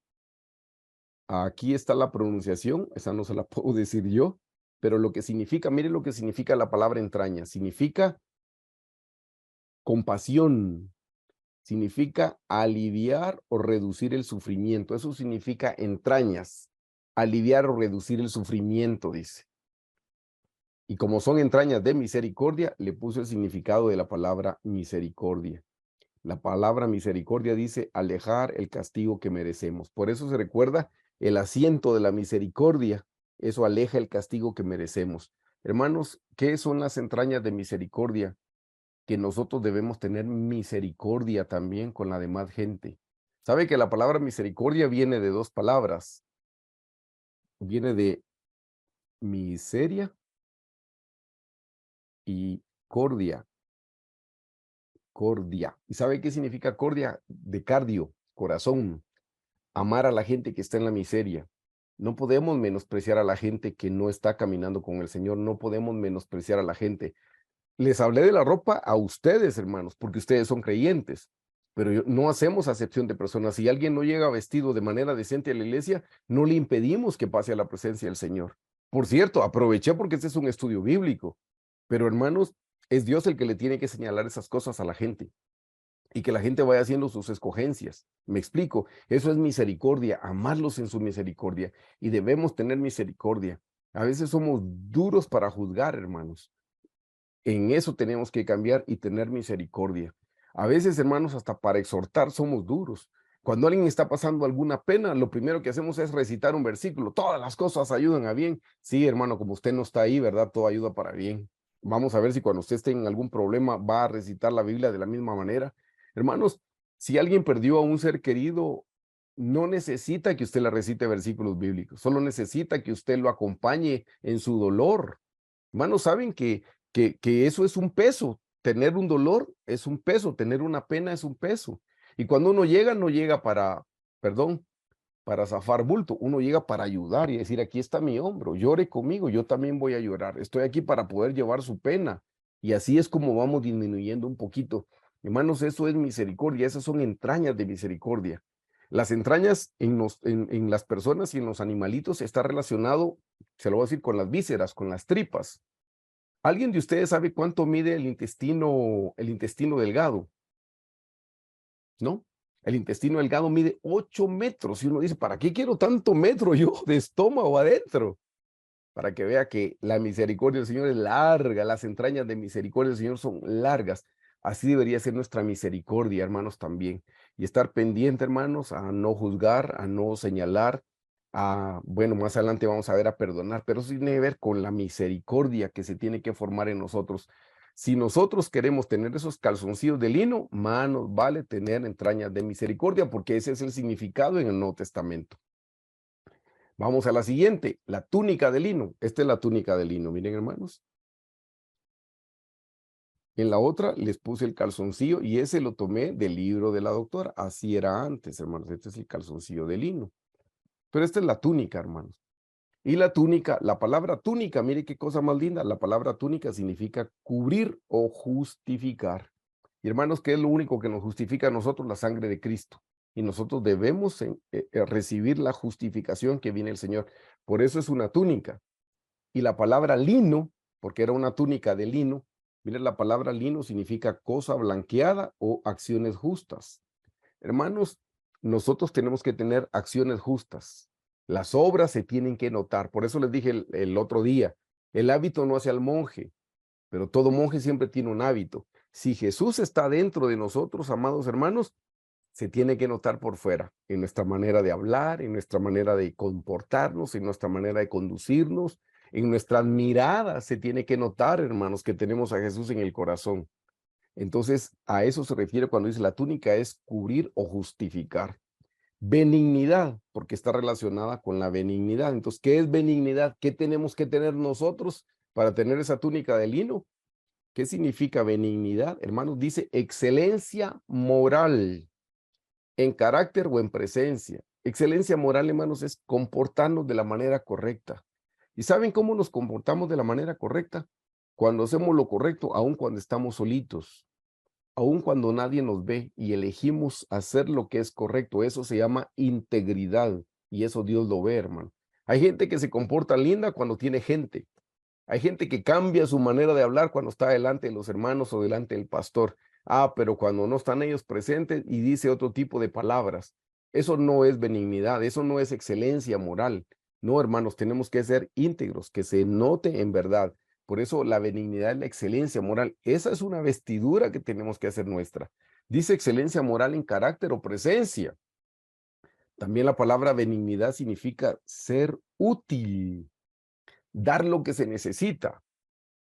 aquí está la pronunciación, esa no se la puedo decir yo, pero lo que significa, miren lo que significa la palabra entrañas. Significa compasión, significa aliviar o reducir el sufrimiento. Eso significa entrañas, aliviar o reducir el sufrimiento, dice. Y como son entrañas de misericordia, le puso el significado de la palabra misericordia. La palabra misericordia dice alejar el castigo que merecemos. Por eso se recuerda el asiento de la misericordia. Eso aleja el castigo que merecemos. Hermanos, ¿qué son las entrañas de misericordia? Que nosotros debemos tener misericordia también con la demás gente. ¿Sabe que la palabra misericordia viene de dos palabras? Viene de miseria y cordia. Cordia. ¿Y sabe qué significa cordia? De cardio, corazón. Amar a la gente que está en la miseria. No podemos menospreciar a la gente que no está caminando con el Señor. No podemos menospreciar a la gente. Les hablé de la ropa a ustedes, hermanos, porque ustedes son creyentes, pero no hacemos acepción de personas. Si alguien no llega vestido de manera decente a la iglesia, no le impedimos que pase a la presencia del Señor. Por cierto, aproveché porque este es un estudio bíblico, pero hermanos, es Dios el que le tiene que señalar esas cosas a la gente y que la gente vaya haciendo sus escogencias. Me explico, eso es misericordia, amarlos en su misericordia, y debemos tener misericordia. A veces somos duros para juzgar, hermanos. En eso tenemos que cambiar y tener misericordia. A veces, hermanos, hasta para exhortar somos duros. Cuando alguien está pasando alguna pena, lo primero que hacemos es recitar un versículo. Todas las cosas ayudan a bien. Sí, hermano, como usted no está ahí, ¿verdad? Todo ayuda para bien. Vamos a ver si cuando usted esté en algún problema va a recitar la Biblia de la misma manera. Hermanos, si alguien perdió a un ser querido, no necesita que usted le recite versículos bíblicos. Solo necesita que usted lo acompañe en su dolor. Hermanos, saben que eso es un peso. Tener un dolor es un peso, tener una pena es un peso. Y cuando uno llega, no llega para, perdón, para zafar bulto, uno llega para ayudar y decir, aquí está mi hombro, llore conmigo, yo también voy a llorar, estoy aquí para poder llevar su pena. Y así es como vamos disminuyendo un poquito. Hermanos, eso es misericordia, esas son entrañas de misericordia. Las entrañas en las personas y en los animalitos está relacionado, se lo voy a decir, con las vísceras, con las tripas. ¿Alguien de ustedes sabe cuánto mide el intestino delgado? ¿No? El intestino delgado mide 8 metros. Y uno dice, ¿para qué quiero tanto metro yo de estómago adentro? Para que vea que la misericordia del Señor es larga, las entrañas de misericordia del Señor son largas. Así debería ser nuestra misericordia, hermanos, también. Y estar pendiente, hermanos, a no juzgar, a no señalar, bueno, más adelante vamos a ver a perdonar, pero eso tiene que ver con la misericordia que se tiene que formar en nosotros. Si nosotros queremos tener esos calzoncillos de lino, manos, vale tener entrañas de misericordia, porque ese es el significado en el Nuevo Testamento. Vamos a la siguiente, la túnica de lino. Esta es la túnica de lino, miren, hermanos. En la otra les puse el calzoncillo y ese lo tomé del libro de la doctora. Así era antes, hermanos. Este es el calzoncillo de lino. Pero esta es la túnica, hermanos. Y la túnica, la palabra túnica, mire qué cosa más linda. La palabra túnica significa cubrir o justificar. Y hermanos, ¿qué es lo único que nos justifica a nosotros? La sangre de Cristo. Y nosotros debemos recibir la justificación que viene el Señor. Por eso es una túnica. Y la palabra lino, porque era una túnica de lino, mire, la palabra lino significa cosa blanqueada o acciones justas. Hermanos, nosotros tenemos que tener acciones justas. Las obras se tienen que notar. Por eso les dije el otro día, el hábito no hace al monje, pero todo monje siempre tiene un hábito. Si Jesús está dentro de nosotros, amados hermanos, se tiene que notar por fuera, en nuestra manera de hablar, en nuestra manera de comportarnos, en nuestra manera de conducirnos, en nuestras miradas se tiene que notar, hermanos, que tenemos a Jesús en el corazón. Entonces, a eso se refiere cuando dice la túnica es cubrir o justificar. Benignidad, porque está relacionada con la benignidad. Entonces, ¿qué es benignidad? ¿Qué tenemos que tener nosotros para tener esa túnica de lino? ¿Qué significa benignidad? Hermanos, dice excelencia moral en carácter o en presencia. Excelencia moral, hermanos, es comportarnos de la manera correcta. ¿Y saben cómo nos comportamos de la manera correcta? Cuando hacemos lo correcto, aun cuando estamos solitos. aun cuando nadie nos ve y elegimos hacer lo que es correcto. Eso se llama integridad y eso Dios lo ve, hermano. Hay gente que se comporta linda cuando tiene gente. Hay gente que cambia su manera de hablar cuando está delante de los hermanos o delante del pastor. Ah, pero cuando no están ellos presentes y dice otro tipo de palabras. Eso no es benignidad, eso no es excelencia moral. No, hermanos, tenemos que ser íntegros, que se note en verdad. Por eso la benignidad es la excelencia moral. Esa es una vestidura que tenemos que hacer nuestra. Dice excelencia moral en carácter o presencia. También la palabra benignidad significa ser útil, dar lo que se necesita.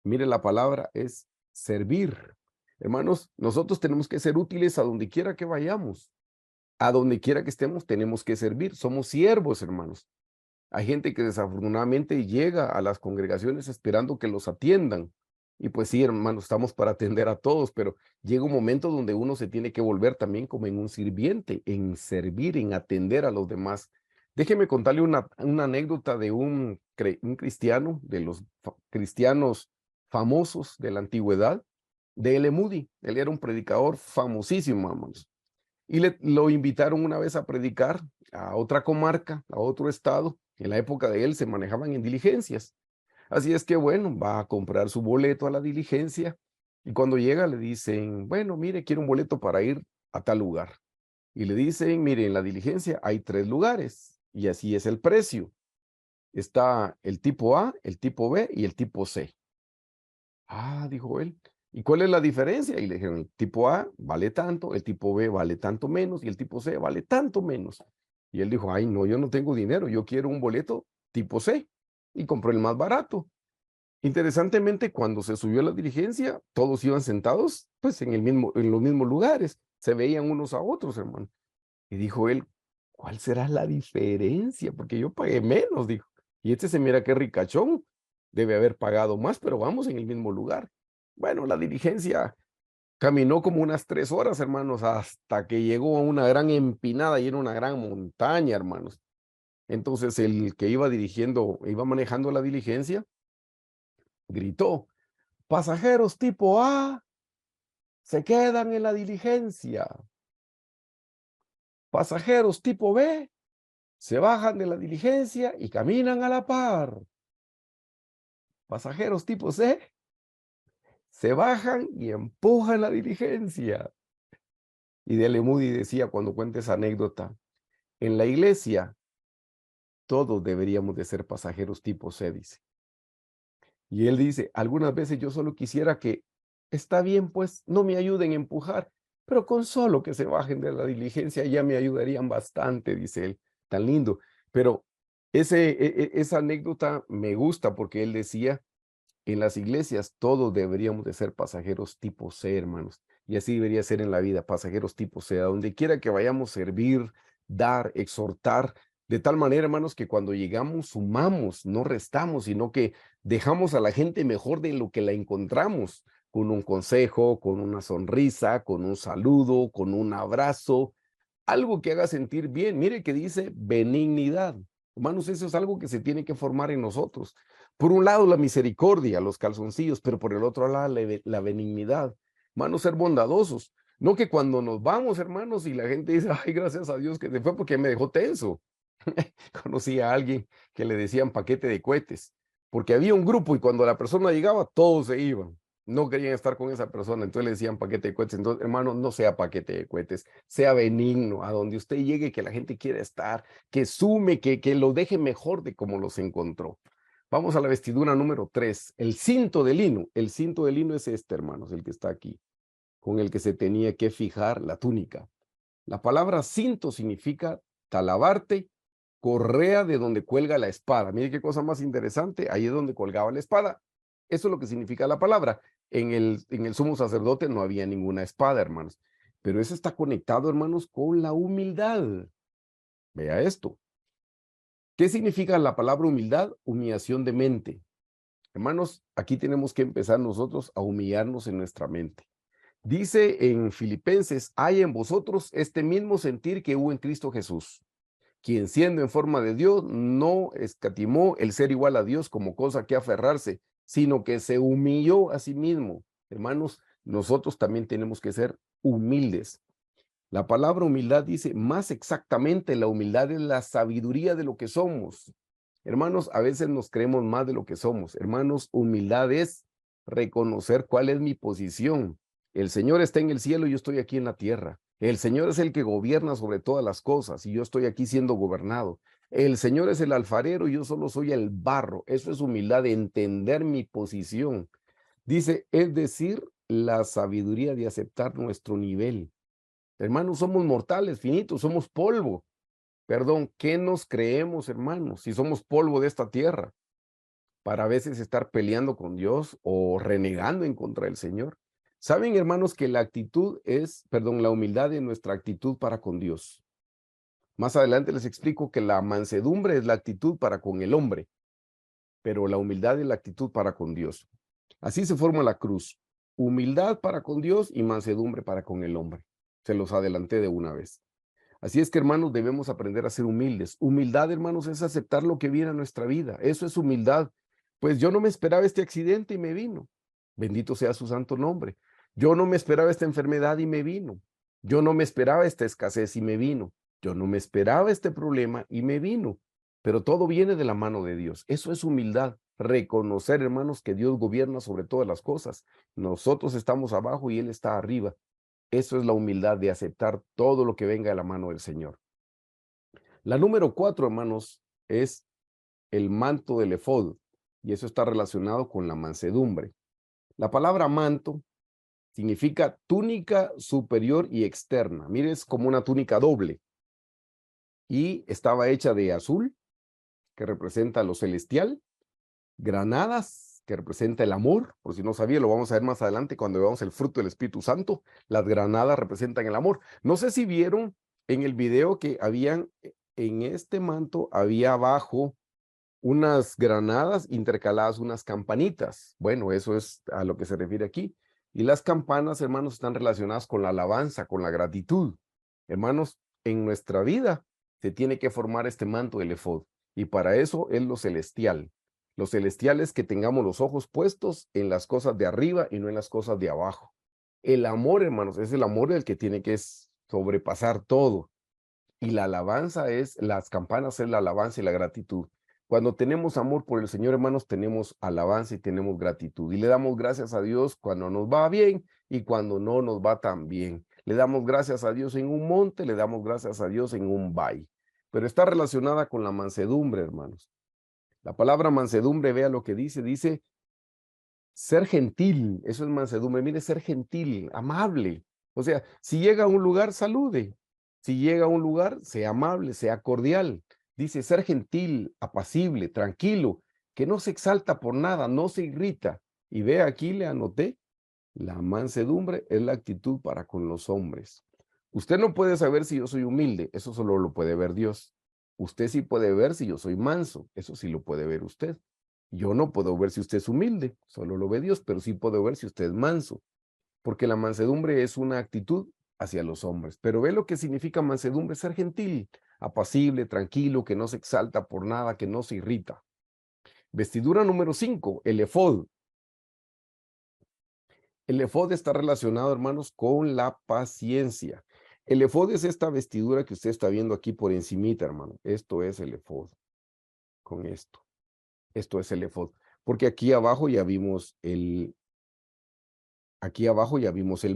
Mire, la palabra es servir. Hermanos, nosotros tenemos que ser útiles a donde quiera que vayamos. A donde quiera que estemos, tenemos que servir. Somos siervos, hermanos. Hay gente que desafortunadamente llega a las congregaciones esperando que los atiendan. Y pues sí, hermanos, estamos para atender a todos, pero llega un momento donde uno se tiene que volver también como en un sirviente, en servir, en atender a los demás. Déjeme contarle una anécdota de un cristiano, de los cristianos famosos de la antigüedad, de L. Moody. Él era un predicador famosísimo, hermanos. Y lo invitaron una vez a predicar a otra comarca, a otro estado. En la época de él se manejaban en diligencias. Así es que, bueno, va a comprar su boleto a la diligencia y cuando llega le dicen, bueno, mire, quiero un boleto para ir a tal lugar. Y le dicen, mire, en la diligencia hay 3 lugares y así es el precio. Está el tipo A, el tipo B y el tipo C. Ah, dijo él. ¿Y cuál es la diferencia? Y le dijeron, el tipo A vale tanto, el tipo B vale tanto menos y el tipo C vale tanto menos. Y él dijo, ay, no, yo no tengo dinero, yo quiero un boleto tipo C. Y compró el más barato. Interesantemente, cuando se subió a la diligencia, todos iban sentados, pues, en los mismos lugares. Se veían unos a otros, hermano. Y dijo él, ¿cuál será la diferencia? Porque yo pagué menos, dijo. Y este se mira qué ricachón. Debe haber pagado más, pero vamos en el mismo lugar. Bueno, la diligencia caminó como unas 3 horas, hermanos, hasta que llegó a una gran empinada y era una gran montaña, hermanos. Entonces el que iba manejando la diligencia, gritó, pasajeros tipo A se quedan en la diligencia. Pasajeros tipo B se bajan de la diligencia y caminan a la par. Pasajeros tipo C se bajan y empujan la diligencia. Y Dele Moody decía cuando cuenta esa anécdota, en la iglesia todos deberíamos de ser pasajeros tipo C, dice. Y él dice, algunas veces yo solo quisiera que, está bien pues, no me ayuden a empujar, pero con solo que se bajen de la diligencia ya me ayudarían bastante, dice él, tan lindo. Pero esa anécdota me gusta porque él decía, en las iglesias todos deberíamos de ser pasajeros tipo C, hermanos. Y así debería ser en la vida, pasajeros tipo C, a donde quiera que vayamos, servir, dar, exhortar, de tal manera, hermanos, que cuando llegamos sumamos, no restamos, sino que dejamos a la gente mejor de lo que la encontramos, con un consejo, con una sonrisa, con un saludo, con un abrazo, algo que haga sentir bien. Mire que dice benignidad. Hermanos, eso es algo que se tiene que formar en nosotros. Por un lado, la misericordia, los calzoncillos, pero por el otro lado, la benignidad. Hermanos, ser bondadosos. No que cuando nos vamos, hermanos, y la gente dice, ay, gracias a Dios que se fue porque me dejó tenso. Conocí a alguien que le decían paquete de cohetes, porque había un grupo y cuando la persona llegaba, todos se iban. No querían estar con esa persona, entonces le decían paquete de cohetes. Entonces, hermano, no sea paquete de cohetes, sea benigno, a donde usted llegue, que la gente quiera estar, que sume, que lo deje mejor de como los encontró. Vamos a la vestidura número 3, el cinto de lino. El cinto de lino es este, hermanos, el que está aquí, con el que se tenía que fijar la túnica. La palabra cinto significa talabarte, correa de donde cuelga la espada. Mire qué cosa más interesante, ahí es donde colgaba la espada. Eso es lo que significa la palabra. En el sumo sacerdote no había ninguna espada, hermanos. Pero eso está conectado, hermanos, con la humildad. Vea esto. ¿Qué significa la palabra humildad? Humillación de mente. Hermanos, aquí tenemos que empezar nosotros a humillarnos en nuestra mente. Dice en Filipenses, hay en vosotros este mismo sentir que hubo en Cristo Jesús, quien siendo en forma de Dios no escatimó el ser igual a Dios como cosa que aferrarse, sino que se humilló a sí mismo. Hermanos, nosotros también tenemos que ser humildes. La palabra humildad dice, más exactamente, la humildad es la sabiduría de lo que somos. Hermanos, a veces nos creemos más de lo que somos. Hermanos, humildad es reconocer cuál es mi posición. El Señor está en el cielo y yo estoy aquí en la tierra. El Señor es el que gobierna sobre todas las cosas y yo estoy aquí siendo gobernado. El Señor es el alfarero y yo solo soy el barro. Eso es humildad, de entender mi posición. Dice, es decir, la sabiduría de aceptar nuestro nivel. Hermanos, somos mortales, finitos, somos polvo. Perdón, ¿qué nos creemos, hermanos, si somos polvo de esta tierra? Para a veces estar peleando con Dios o renegando en contra del Señor. Saben, hermanos, que la actitud es, perdón, la humildad es nuestra actitud para con Dios. Más adelante les explico que la mansedumbre es la actitud para con el hombre, pero la humildad es la actitud para con Dios. Así se forma la cruz. Humildad para con Dios y mansedumbre para con el hombre. Se los adelanté de una vez. Así es que, hermanos, debemos aprender a ser humildes. Humildad, hermanos, es aceptar lo que viene a nuestra vida. Eso es humildad. Pues yo no me esperaba este accidente y me vino. Bendito sea su santo nombre. Yo no me esperaba esta enfermedad y me vino. Yo no me esperaba esta escasez y me vino. Yo no me esperaba este problema y me vino. Pero todo viene de la mano de Dios. Eso es humildad. Reconocer, hermanos, que Dios gobierna sobre todas las cosas. Nosotros estamos abajo y Él está arriba. Eso es la humildad, de aceptar todo lo que venga de la mano del Señor. La número 4, hermanos, es el manto del efod, y eso está relacionado con la mansedumbre. La palabra manto significa túnica superior y externa. Mire, es como una túnica doble, y estaba hecha de azul, que representa lo celestial, granadas, que representa el amor. Por si no sabía, lo vamos a ver más adelante cuando veamos el fruto del Espíritu Santo. Las granadas representan el amor. No sé si vieron en el video que habían, en este manto había abajo unas granadas intercaladas, unas campanitas. Bueno, eso es a lo que se refiere aquí. Y las campanas, hermanos, están relacionadas con la alabanza, con la gratitud. Hermanos, en nuestra vida se tiene que formar este manto del efod, y para eso es lo celestial. Lo celestial es que tengamos los ojos puestos en las cosas de arriba y no en las cosas de abajo. El amor, hermanos, es el amor el que tiene que sobrepasar todo. Y la alabanza es, las campanas es la alabanza y la gratitud. Cuando tenemos amor por el Señor, hermanos, tenemos alabanza y tenemos gratitud. Y le damos gracias a Dios cuando nos va bien y cuando no nos va tan bien. Le damos gracias a Dios en un monte, le damos gracias a Dios en un valle. Pero está relacionada con la mansedumbre, hermanos. La palabra mansedumbre, vea lo que dice ser gentil. Eso es mansedumbre. Mire, ser gentil, amable. O sea, si llega a un lugar, salude. Si llega a un lugar, sea amable, sea cordial. Dice ser gentil, apacible, tranquilo, que no se exalta por nada, no se irrita. Y ve, aquí le anoté, la mansedumbre es la actitud para con los hombres. Usted no puede saber si yo soy humilde, eso solo lo puede ver Dios. Usted sí puede ver si yo soy manso, eso sí lo puede ver usted. Yo no puedo ver si usted es humilde, solo lo ve Dios, pero sí puedo ver si usted es manso, porque la mansedumbre es una actitud hacia los hombres. Pero ve lo que significa mansedumbre: ser gentil, apacible, tranquilo, que no se exalta por nada, que no se irrita. Vestidura número 5, el efod. El efod está relacionado, hermanos, con la paciencia. El efod es esta vestidura que usted está viendo aquí por encimita, hermano. Esto es el efod, con esto. Esto es el efod. Porque aquí abajo ya vimos el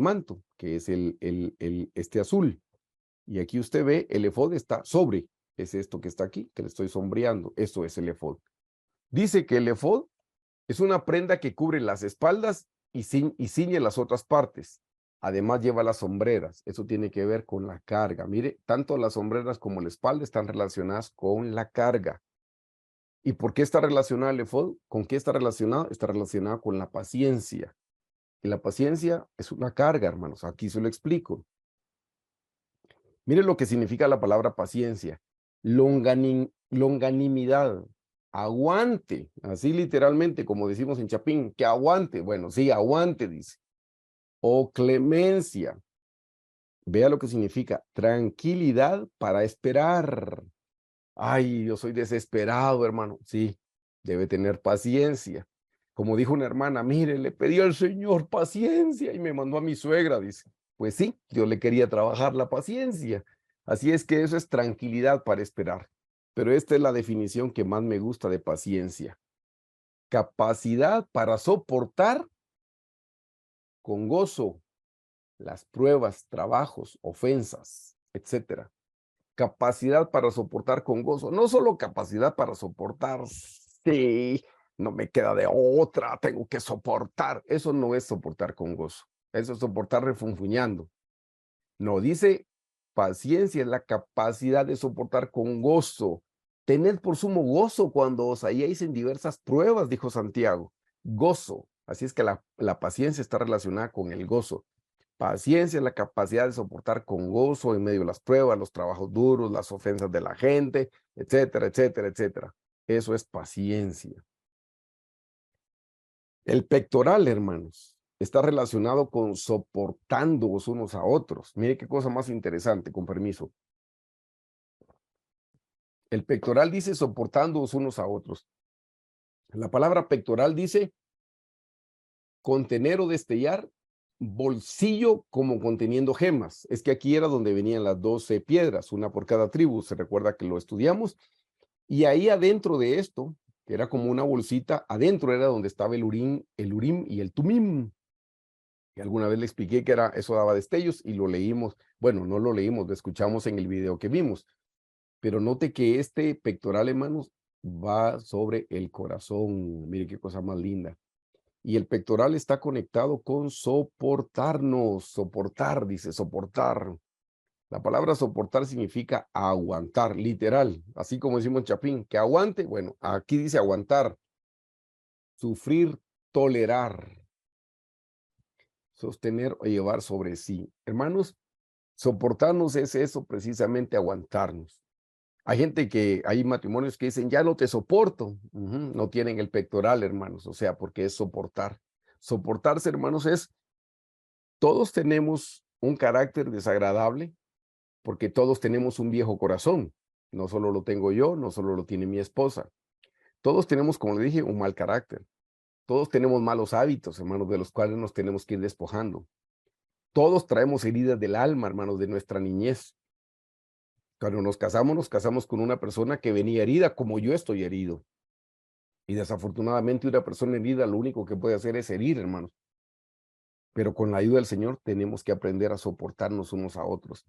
manto, que es este azul. Y aquí usted ve, el efod está sobre. Es esto que está aquí, que le estoy sombreando. Esto es el efod. Dice que el efod es una prenda que cubre las espaldas y ciñe las otras partes. Además lleva las sombreras. Eso tiene que ver con la carga. Mire, tanto las sombreras como la espalda están relacionadas con la carga. ¿Y por qué está relacionado el efod? ¿Con qué está relacionado? Está relacionado con la paciencia. Y la paciencia es una carga, hermanos. Aquí se lo explico. Mire lo que significa la palabra paciencia. Longanimidad. Aguante. Así literalmente, como decimos en Chapín, que aguante. Bueno, sí, aguante, dice. O clemencia. Vea lo que significa. Tranquilidad para esperar. Ay, yo soy desesperado, hermano. Sí, debe tener paciencia. Como dijo una hermana, mire, le pedí al Señor paciencia y me mandó a mi suegra, dice. Pues sí, yo le quería trabajar la paciencia. Así es que eso es tranquilidad para esperar. Pero esta es la definición que más me gusta de paciencia. Capacidad para soportar con gozo las pruebas, trabajos, ofensas, etcétera. Capacidad para soportar con gozo. No solo capacidad para soportar, sí, no me queda de otra, tengo que soportar. Eso no es soportar con gozo. Eso es soportar refunfuñando. No, dice paciencia es la capacidad de soportar con gozo. Tened por sumo gozo cuando os halléis en diversas pruebas, dijo Santiago. Gozo. Así es que la paciencia está relacionada con el gozo. Paciencia es la capacidad de soportar con gozo en medio de las pruebas, los trabajos duros, las ofensas de la gente, etcétera, etcétera, etcétera. Eso es paciencia. El pectoral, hermanos, está relacionado con soportándoos unos a otros. Mire qué cosa más interesante, con permiso. El pectoral dice soportándoos unos a otros. La palabra pectoral dice contener o destellar, bolsillo como conteniendo gemas. Es que aquí era donde venían las 12 piedras, una por cada tribu. Se recuerda que lo estudiamos. Y ahí adentro de esto, que era como una bolsita, adentro era donde estaba el Urim y el Tumim. Que alguna vez le expliqué que era, eso daba destellos y lo leímos. Bueno, no lo leímos, lo escuchamos en el video que vimos. Pero note que este pectoral, hermanos, va sobre el corazón. Mire qué cosa más linda. Y el pectoral está conectado con soportarnos. Soportar, dice, soportar. La palabra soportar significa aguantar, literal. Así como decimos en Chapín, que aguante. Bueno, aquí dice aguantar, sufrir, tolerar, sostener o llevar sobre sí. Hermanos, soportarnos es eso, precisamente aguantarnos. Hay matrimonios que dicen, ya no te soporto. No tienen el pectoral, hermanos, o sea, porque es soportar. Soportarse, hermanos, es, todos tenemos un carácter desagradable, porque todos tenemos un viejo corazón. No solo lo tengo yo, no solo lo tiene mi esposa. Todos tenemos, como le dije, un mal carácter. Todos tenemos malos hábitos, hermanos, de los cuales nos tenemos que ir despojando. Todos traemos heridas del alma, hermanos, de nuestra niñez. Cuando nos casamos con una persona que venía herida, como yo estoy herido. Y desafortunadamente una persona herida lo único que puede hacer es herir, hermanos. Pero con la ayuda del Señor tenemos que aprender a soportarnos unos a otros.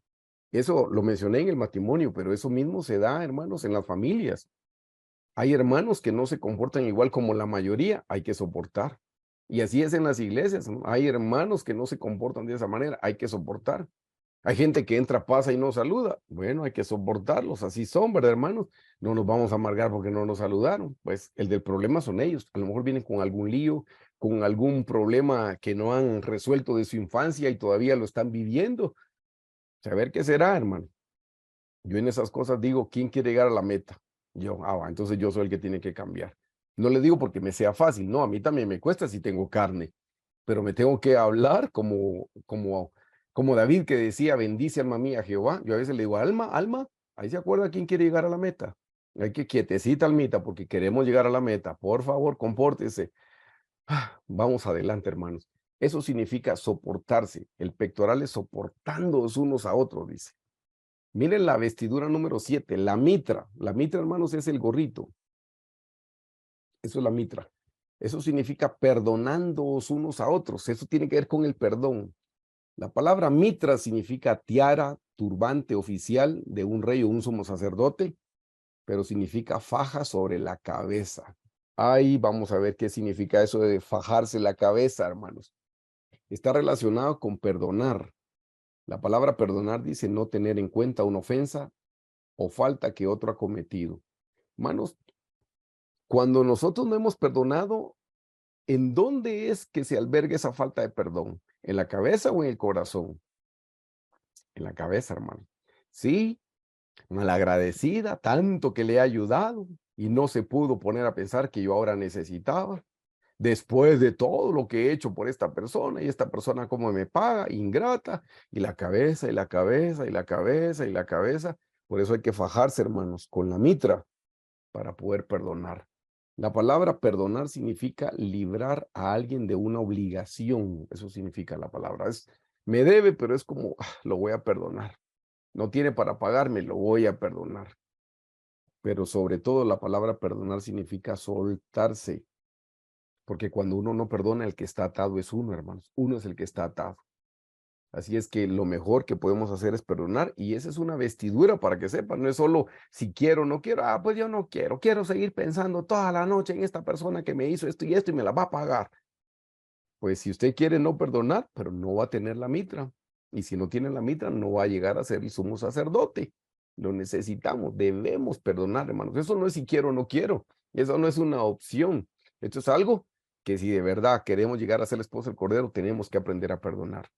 Eso lo mencioné en el matrimonio, pero eso mismo se da, hermanos, en las familias. Hay hermanos que no se comportan igual como la mayoría, hay que soportar. Y así es en las iglesias, ¿no? Hay hermanos que no se comportan de esa manera, hay que soportar. Hay gente que entra, pasa y no saluda. Bueno, hay que soportarlos, así son, ¿verdad, hermanos? No nos vamos a amargar porque no nos saludaron. Pues el del problema son ellos. A lo mejor vienen con algún lío, con algún problema que no han resuelto de su infancia y todavía lo están viviendo. Saber qué será, hermano. Yo en esas cosas digo, ¿quién quiere llegar a la meta? Yo, entonces yo soy el que tiene que cambiar. No le digo porque me sea fácil, no, a mí también me cuesta si tengo carne, pero me tengo que hablar como David que decía, bendice alma mía Jehová. Yo a veces le digo, alma, ahí se acuerda quién quiere llegar a la meta. Hay que quietecita, almita, porque queremos llegar a la meta. Por favor, compórtese. Vamos adelante, hermanos. Eso significa soportarse. El pectoral es soportándonos unos a otros, dice. Miren la vestidura número 7, la mitra. La mitra, hermanos, es el gorrito. Eso es la mitra. Eso significa perdonándoos unos a otros. Eso tiene que ver con el perdón. La palabra mitra significa tiara, turbante oficial de un rey o un sumo sacerdote, pero significa faja sobre la cabeza. Ahí vamos a ver qué significa eso de fajarse la cabeza, hermanos. Está relacionado con perdonar. La palabra perdonar dice no tener en cuenta una ofensa o falta que otro ha cometido. Hermanos, cuando nosotros no hemos perdonado, ¿en dónde es que se alberga esa falta de perdón? ¿En la cabeza o en el corazón? En la cabeza, hermano. Sí, malagradecida, tanto que le he ayudado y no se pudo poner a pensar que yo ahora necesitaba. Después de todo lo que he hecho por esta persona y esta persona cómo me paga, ingrata, y la cabeza, y la cabeza, y la cabeza, y la cabeza. Por eso hay que fajarse, hermanos, con la mitra para poder perdonar. La palabra perdonar significa librar a alguien de una obligación. Eso significa la palabra. Me debe, pero es como, lo voy a perdonar. No tiene para pagarme, lo voy a perdonar. Pero sobre todo la palabra perdonar significa soltarse. Porque cuando uno no perdona, el que está atado es uno, hermanos. Uno es el que está atado. Así es que lo mejor que podemos hacer es perdonar y esa es una vestidura para que sepan, no es solo si quiero o no quiero, pues yo no quiero, quiero seguir pensando toda la noche en esta persona que me hizo esto y me la va a pagar. Pues si usted quiere no perdonar, pero no va a tener la mitra. Y si no tiene la mitra, no va a llegar a ser el sumo sacerdote. Lo necesitamos, debemos perdonar, hermanos. Eso no es si quiero o no quiero, eso no es una opción. Esto es algo que si de verdad queremos llegar a ser la esposa del Cordero, tenemos que aprender a perdonar.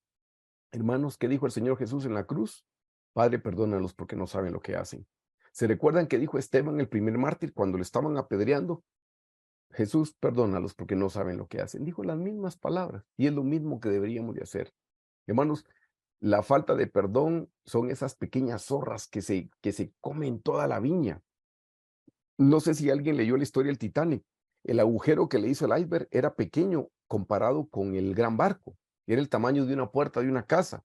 Hermanos, ¿qué dijo el Señor Jesús en la cruz? Padre, perdónalos porque no saben lo que hacen. ¿Se recuerdan que dijo Esteban, el primer mártir, cuando le estaban apedreando? Jesús, perdónalos porque no saben lo que hacen. Dijo las mismas palabras y es lo mismo que deberíamos de hacer. Hermanos, la falta de perdón son esas pequeñas zorras que se comen toda la viña. No sé si alguien leyó la historia del Titanic. El agujero que le hizo el iceberg era pequeño comparado con el gran barco. Era el tamaño de una puerta de una casa.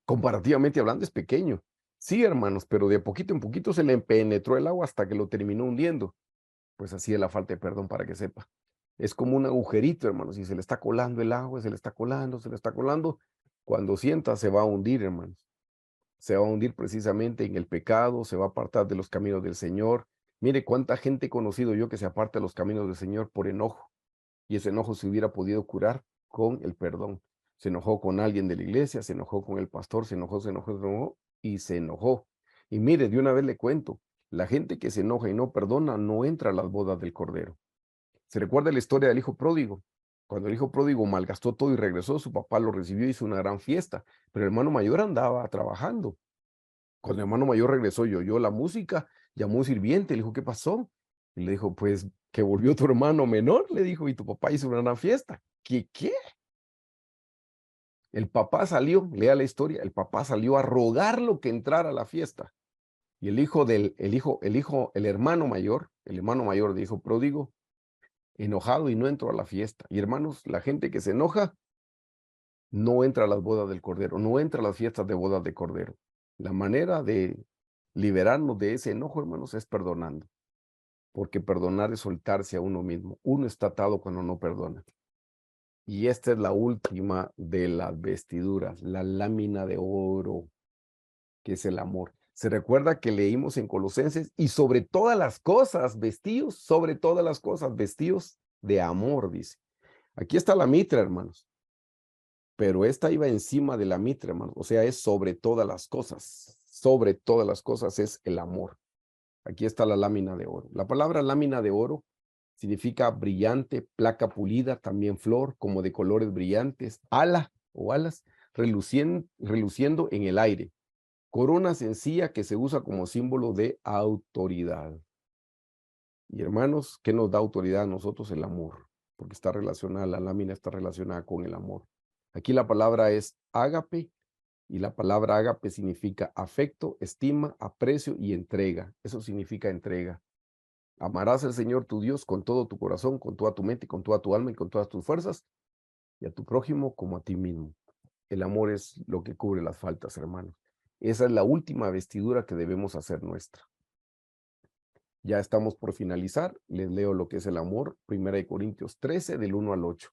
Comparativamente hablando es pequeño. Sí, hermanos, pero de poquito en poquito se le penetró el agua hasta que lo terminó hundiendo. Pues así es la falta de perdón para que sepa. Es como un agujerito, hermanos, y se le está colando el agua, se le está colando, se le está colando. Cuando sienta se va a hundir, hermanos. Se va a hundir precisamente en el pecado, se va a apartar de los caminos del Señor. Mire cuánta gente he conocido yo que se aparta de los caminos del Señor por enojo. Y ese enojo se hubiera podido curar con el perdón. Se enojó con alguien de la iglesia, se enojó con el pastor, se enojó y se enojó. Y mire, de una vez le cuento, la gente que se enoja y no perdona no entra a las bodas del Cordero. Se recuerda la historia del hijo pródigo. Cuando el hijo pródigo malgastó todo y regresó, su papá lo recibió y hizo una gran fiesta, pero el hermano mayor andaba trabajando. Cuando el hermano mayor regresó y oyó la música, llamó a un sirviente, le dijo, ¿qué pasó? Y le dijo, pues que volvió tu hermano menor, le dijo, y tu papá hizo una gran fiesta. ¿Qué? El papá salió, lea la historia, el papá salió a rogarlo que entrara a la fiesta. Y el hermano mayor del hijo pródigo, enojado y no entró a la fiesta. Y hermanos, la gente que se enoja no entra a las bodas del Cordero, no entra a las fiestas de bodas de Cordero. La manera de liberarnos de ese enojo, hermanos, es perdonando. Porque perdonar es soltarse a uno mismo. Uno está atado cuando no perdona. Y esta es la última de las vestiduras, la lámina de oro, que es el amor. Se recuerda que leímos en Colosenses, y sobre todas las cosas, vestidos, sobre todas las cosas, vestidos de amor, dice. Aquí está la mitra, hermanos. Pero esta iba encima de la mitra, hermanos. O sea, es sobre todas las cosas. Sobre todas las cosas es el amor. Aquí está la lámina de oro. La palabra lámina de oro significa brillante, placa pulida, también flor, como de colores brillantes, ala o alas, reluciendo en el aire. Corona sencilla que se usa como símbolo de autoridad. Y hermanos, ¿qué nos da autoridad a nosotros? El amor, porque está relacionada, la lámina está relacionada con el amor. Aquí la palabra es ágape, y la palabra ágape significa afecto, estima, aprecio y entrega. Eso significa entrega. Amarás al Señor tu Dios con todo tu corazón, con toda tu mente, con toda tu alma y con todas tus fuerzas, y a tu prójimo como a ti mismo. El amor es lo que cubre las faltas, hermanos. Esa es la última vestidura que debemos hacer nuestra. Ya estamos por finalizar. Les leo lo que es el amor. 1 Corintios 13, del 1 al 8.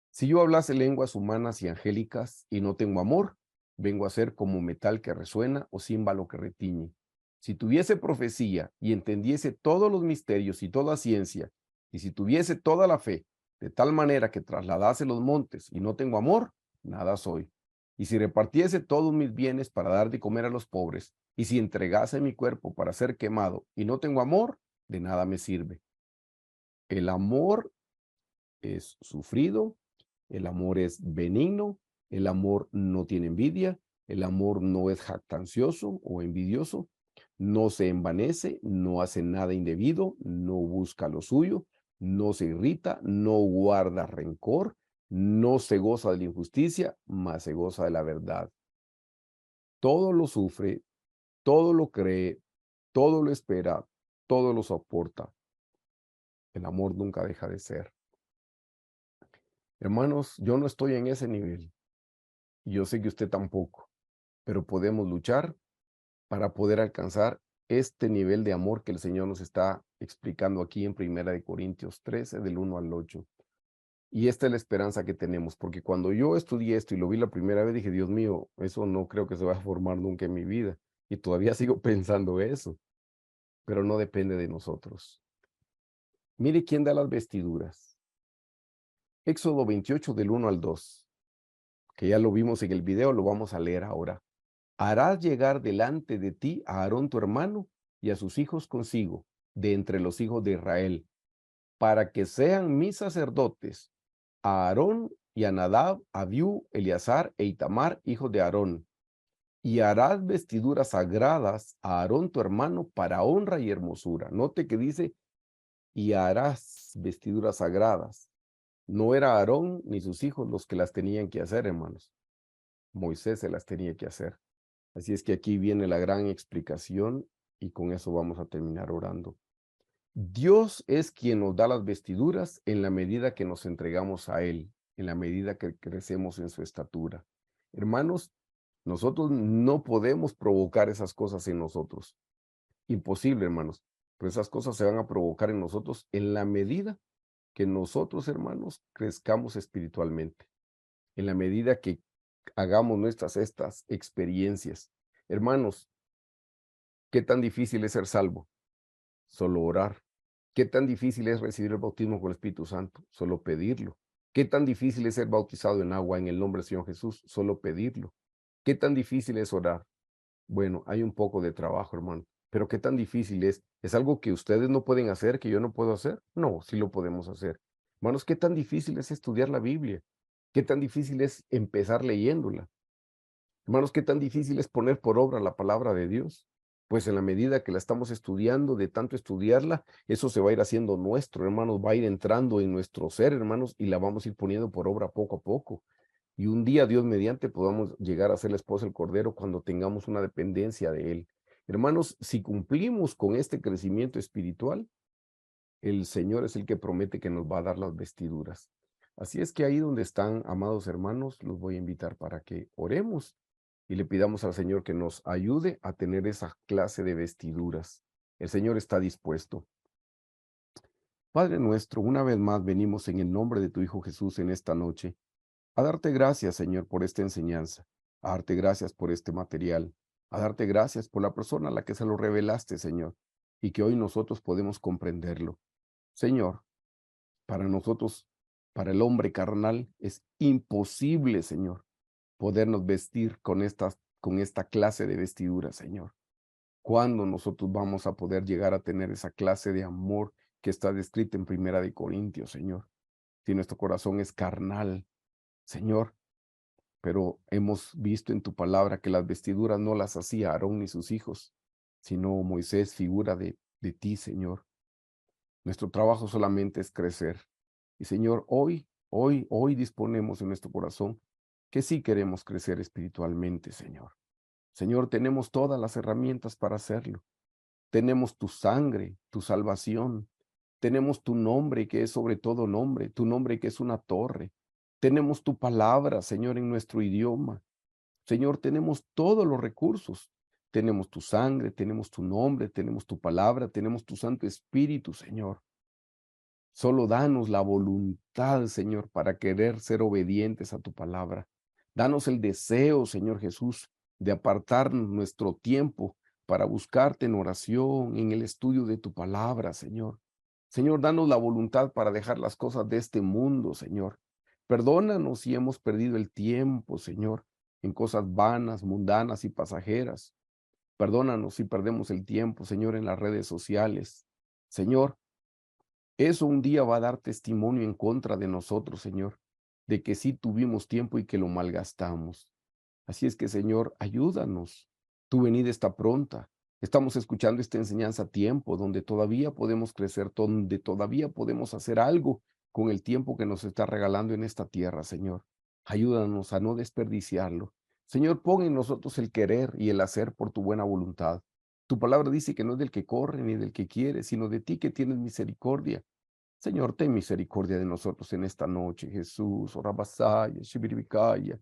Si yo hablase lenguas humanas y angélicas y no tengo amor, vengo a ser como metal que resuena o címbalo que retiñe. Si tuviese profecía y entendiese todos los misterios y toda ciencia, y si tuviese toda la fe, de tal manera que trasladase los montes y no tengo amor, nada soy. Y si repartiese todos mis bienes para dar de comer a los pobres, y si entregase mi cuerpo para ser quemado y no tengo amor, de nada me sirve. El amor es sufrido, el amor es benigno, el amor no tiene envidia, el amor no es jactancioso o envidioso, no se envanece, no hace nada indebido, no busca lo suyo, no se irrita, no guarda rencor, no se goza de la injusticia, mas se goza de la verdad. Todo lo sufre, todo lo cree, todo lo espera, todo lo soporta. El amor nunca deja de ser. Hermanos, yo no estoy en ese nivel. Y yo sé que usted tampoco. Pero podemos luchar para poder alcanzar este nivel de amor que el Señor nos está explicando aquí en Primera de Corintios 13, del 1 al 8. Y esta es la esperanza que tenemos, porque cuando yo estudié esto y lo vi la primera vez, dije, Dios mío, eso no creo que se va a formar nunca en mi vida. Y todavía sigo pensando eso, pero no depende de nosotros. Mire quién da las vestiduras. Éxodo 28 del 1 al 2, que ya lo vimos en el video, lo vamos a leer ahora. Harás llegar delante de ti a Aarón tu hermano y a sus hijos consigo, de entre los hijos de Israel, para que sean mis sacerdotes, a Aarón y a Nadab, Abiú, Eleazar e Itamar, hijos de Aarón. Y harás vestiduras sagradas a Aarón tu hermano para honra y hermosura. Note que dice, y harás vestiduras sagradas. No era Aarón ni sus hijos los que las tenían que hacer, hermanos. Moisés se las tenía que hacer. Así es que aquí viene la gran explicación y con eso vamos a terminar orando. Dios es quien nos da las vestiduras en la medida que nos entregamos a Él, en la medida que crecemos en su estatura. Hermanos, nosotros no podemos provocar esas cosas en nosotros. Imposible, hermanos. Pero esas cosas se van a provocar en nosotros en la medida que nosotros, hermanos, crezcamos espiritualmente. En la medida que hagamos estas experiencias. Hermanos, ¿qué tan difícil es ser salvo? Solo orar. ¿Qué tan difícil es recibir el bautismo con el Espíritu Santo? Solo pedirlo. ¿Qué tan difícil es ser bautizado en agua en el nombre del Señor Jesús? Solo pedirlo. ¿Qué tan difícil es orar? Bueno, hay un poco de trabajo, hermano. Pero ¿qué tan difícil es? ¿Es algo que ustedes no pueden hacer, que yo no puedo hacer? No, sí lo podemos hacer. Hermanos, ¿qué tan difícil es estudiar la Biblia? ¿Qué tan difícil es empezar leyéndola? Hermanos, ¿qué tan difícil es poner por obra la palabra de Dios? Pues en la medida que la estamos estudiando, de tanto estudiarla, eso se va a ir haciendo nuestro, hermanos, va a ir entrando en nuestro ser, hermanos, y la vamos a ir poniendo por obra poco a poco. Y un día, Dios mediante, podamos llegar a ser la esposa del Cordero cuando tengamos una dependencia de Él. Hermanos, si cumplimos con este crecimiento espiritual, el Señor es el que promete que nos va a dar las vestiduras. Así es que ahí donde están, amados hermanos, los voy a invitar para que oremos y le pidamos al Señor que nos ayude a tener esa clase de vestiduras. El Señor está dispuesto. Padre nuestro, una vez más venimos en el nombre de tu Hijo Jesús en esta noche a darte gracias, Señor, por esta enseñanza, a darte gracias por este material, a darte gracias por la persona a la que se lo revelaste, Señor, y que hoy nosotros podemos comprenderlo. Señor, para nosotros, para el hombre carnal, es imposible, Señor, podernos vestir con esta clase de vestidura, Señor. ¿Cuándo nosotros vamos a poder llegar a tener esa clase de amor que está descrita en Primera de Corintios, Señor? Si nuestro corazón es carnal, Señor, pero hemos visto en tu palabra que las vestiduras no las hacía Aarón ni sus hijos, sino Moisés, figura de ti, Señor. Nuestro trabajo solamente es crecer. Y Señor, hoy disponemos en nuestro corazón que sí queremos crecer espiritualmente, Señor. Señor, tenemos todas las herramientas para hacerlo. Tenemos tu sangre, tu salvación. Tenemos tu nombre que es sobre todo nombre, tu nombre que es una torre. Tenemos tu palabra, Señor, en nuestro idioma. Señor, tenemos todos los recursos. Tenemos tu sangre, tenemos tu nombre, tenemos tu palabra, tenemos tu Santo Espíritu, Señor. Solo danos la voluntad, Señor, para querer ser obedientes a tu palabra. Danos el deseo, Señor Jesús, de apartar nuestro tiempo para buscarte en oración, en el estudio de tu palabra, Señor. Señor, danos la voluntad para dejar las cosas de este mundo, Señor. Perdónanos si hemos perdido el tiempo, Señor, en cosas vanas, mundanas y pasajeras. Perdónanos si perdemos el tiempo, Señor, en las redes sociales. Señor, eso un día va a dar testimonio en contra de nosotros, Señor, de que sí tuvimos tiempo y que lo malgastamos. Así es que, Señor, ayúdanos. Tu venida está pronta. Estamos escuchando esta enseñanza a tiempo, donde todavía podemos crecer, donde todavía podemos hacer algo con el tiempo que nos está regalando en esta tierra, Señor. Ayúdanos a no desperdiciarlo. Señor, pon en nosotros el querer y el hacer por tu buena voluntad. Tu palabra dice que no es del que corre ni del que quiere, sino de ti que tienes misericordia. Señor, ten misericordia de nosotros en esta noche, Jesús. Oh, Rabasaya, Shibiribikaya,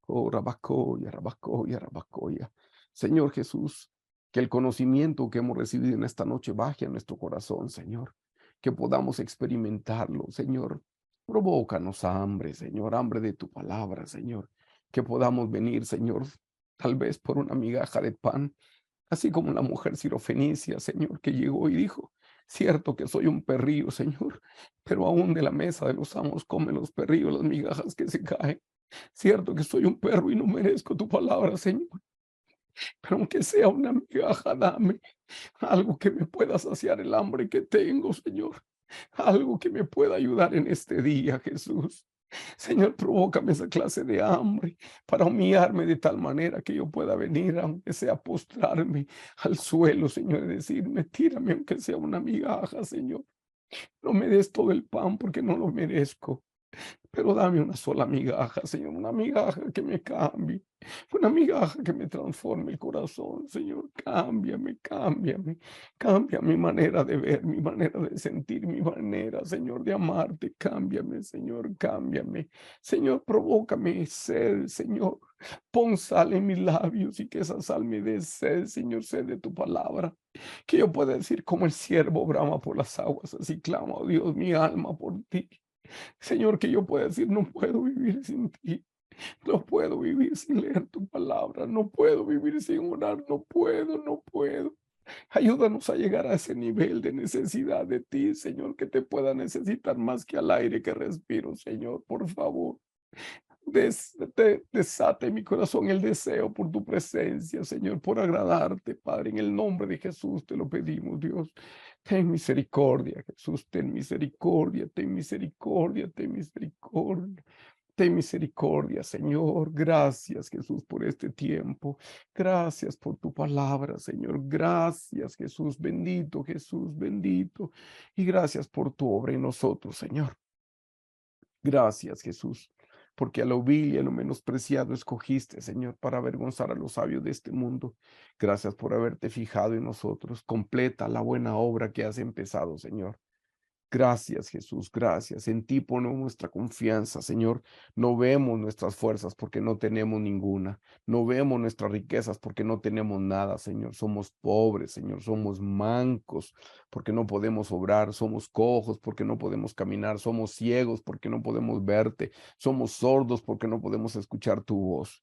oh, Rabacoya, Rabacoya, Rabacoya. Señor Jesús, que el conocimiento que hemos recibido en esta noche baje a nuestro corazón, Señor. Que podamos experimentarlo, Señor. Provócanos hambre, Señor, hambre de tu palabra, Señor. Que podamos venir, Señor, tal vez por una migaja de pan, así como la mujer sirofenicia, Señor, que llegó y dijo: cierto que soy un perrillo, Señor, pero aún de la mesa de los amos comen los perrillos las migajas que se caen. Cierto que soy un perro y no merezco tu palabra, Señor, pero aunque sea una migaja, dame algo que me pueda saciar el hambre que tengo, Señor. Algo que me pueda ayudar en este día, Jesús. Señor, provócame esa clase de hambre para humillarme de tal manera que yo pueda venir, aunque sea postrarme al suelo, Señor, y decirme: tírame aunque sea una migaja, Señor. No me des todo el pan porque no lo merezco. Pero dame una sola migaja, Señor, una migaja que me cambie, una migaja que me transforme el corazón, Señor. Cámbiame, cámbiame, cambia mi manera de ver, mi manera de sentir, mi manera, Señor, de amarte. Cámbiame, Señor, cámbiame. Señor, provócame sed, Señor. Pon sal en mis labios y que esa sal me dé sed, Señor, sed de tu palabra. Que yo pueda decir como el siervo brama por las aguas, así clama, oh Dios, mi alma por ti. Señor, que yo pueda decir: no puedo vivir sin ti, no puedo vivir sin leer tu palabra, no puedo vivir sin orar, no puedo, no puedo. Ayúdanos a llegar a ese nivel de necesidad de ti, Señor, que te pueda necesitar más que al aire que respiro, Señor, por favor. Desate en mi corazón el deseo por tu presencia, Señor, por agradarte, Padre. En el nombre de Jesús te lo pedimos, Dios. Ten misericordia, Jesús, ten misericordia, ten misericordia, ten misericordia. Ten misericordia, Señor. Gracias, Jesús, por este tiempo. Gracias por tu palabra, Señor. Gracias, Jesús, bendito, Jesús, bendito. Y gracias por tu obra en nosotros, Señor. Gracias, Jesús, porque a lo vil y a lo menospreciado escogiste, Señor, para avergonzar a los sabios de este mundo. Gracias por haberte fijado en nosotros. Completa la buena obra que has empezado, Señor. Gracias, Jesús, gracias. En ti ponemos nuestra confianza, Señor. No vemos nuestras fuerzas porque no tenemos ninguna. No vemos nuestras riquezas porque no tenemos nada, Señor. Somos pobres, Señor. Somos mancos porque no podemos obrar. Somos cojos porque no podemos caminar. Somos ciegos porque no podemos verte. Somos sordos porque no podemos escuchar tu voz.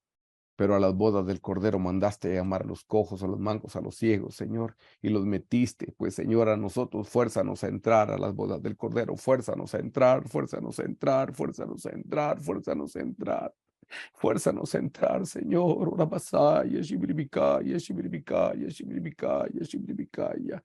Pero a las bodas del Cordero mandaste llamar a los cojos, a los mancos, a los ciegos, Señor, y los metiste. Pues, Señor, a nosotros, fuérzanos a entrar a las bodas del Cordero. Fuérzanos a entrar, fuérzanos a entrar, fuérzanos a entrar, fuérzanos a entrar. Fuérzanos a entrar, Señor. Ora basaya, shibribikaya, shibribikaya, shibribikaya, shibribikaya.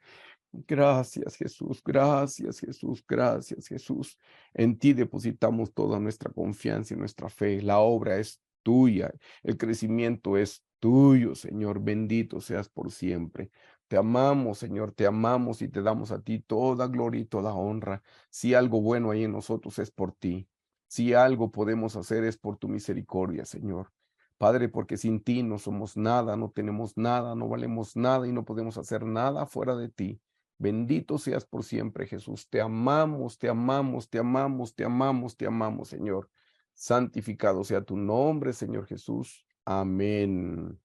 Gracias, Jesús, gracias, Jesús, gracias, Jesús. En ti depositamos toda nuestra confianza y nuestra fe. La obra es tuya, el crecimiento es tuyo, Señor. Bendito seas por siempre. Te amamos, Señor, te amamos y te damos a ti toda gloria y toda honra. Si algo bueno hay en nosotros es por ti. Si algo podemos hacer es por tu misericordia, Señor. Padre, porque sin ti no somos nada, no tenemos nada, no valemos nada y no podemos hacer nada fuera de ti. Bendito seas por siempre, Jesús. Te amamos, te amamos, te amamos, te amamos, te amamos, Señor. Santificado sea tu nombre, Señor Jesús. Amén.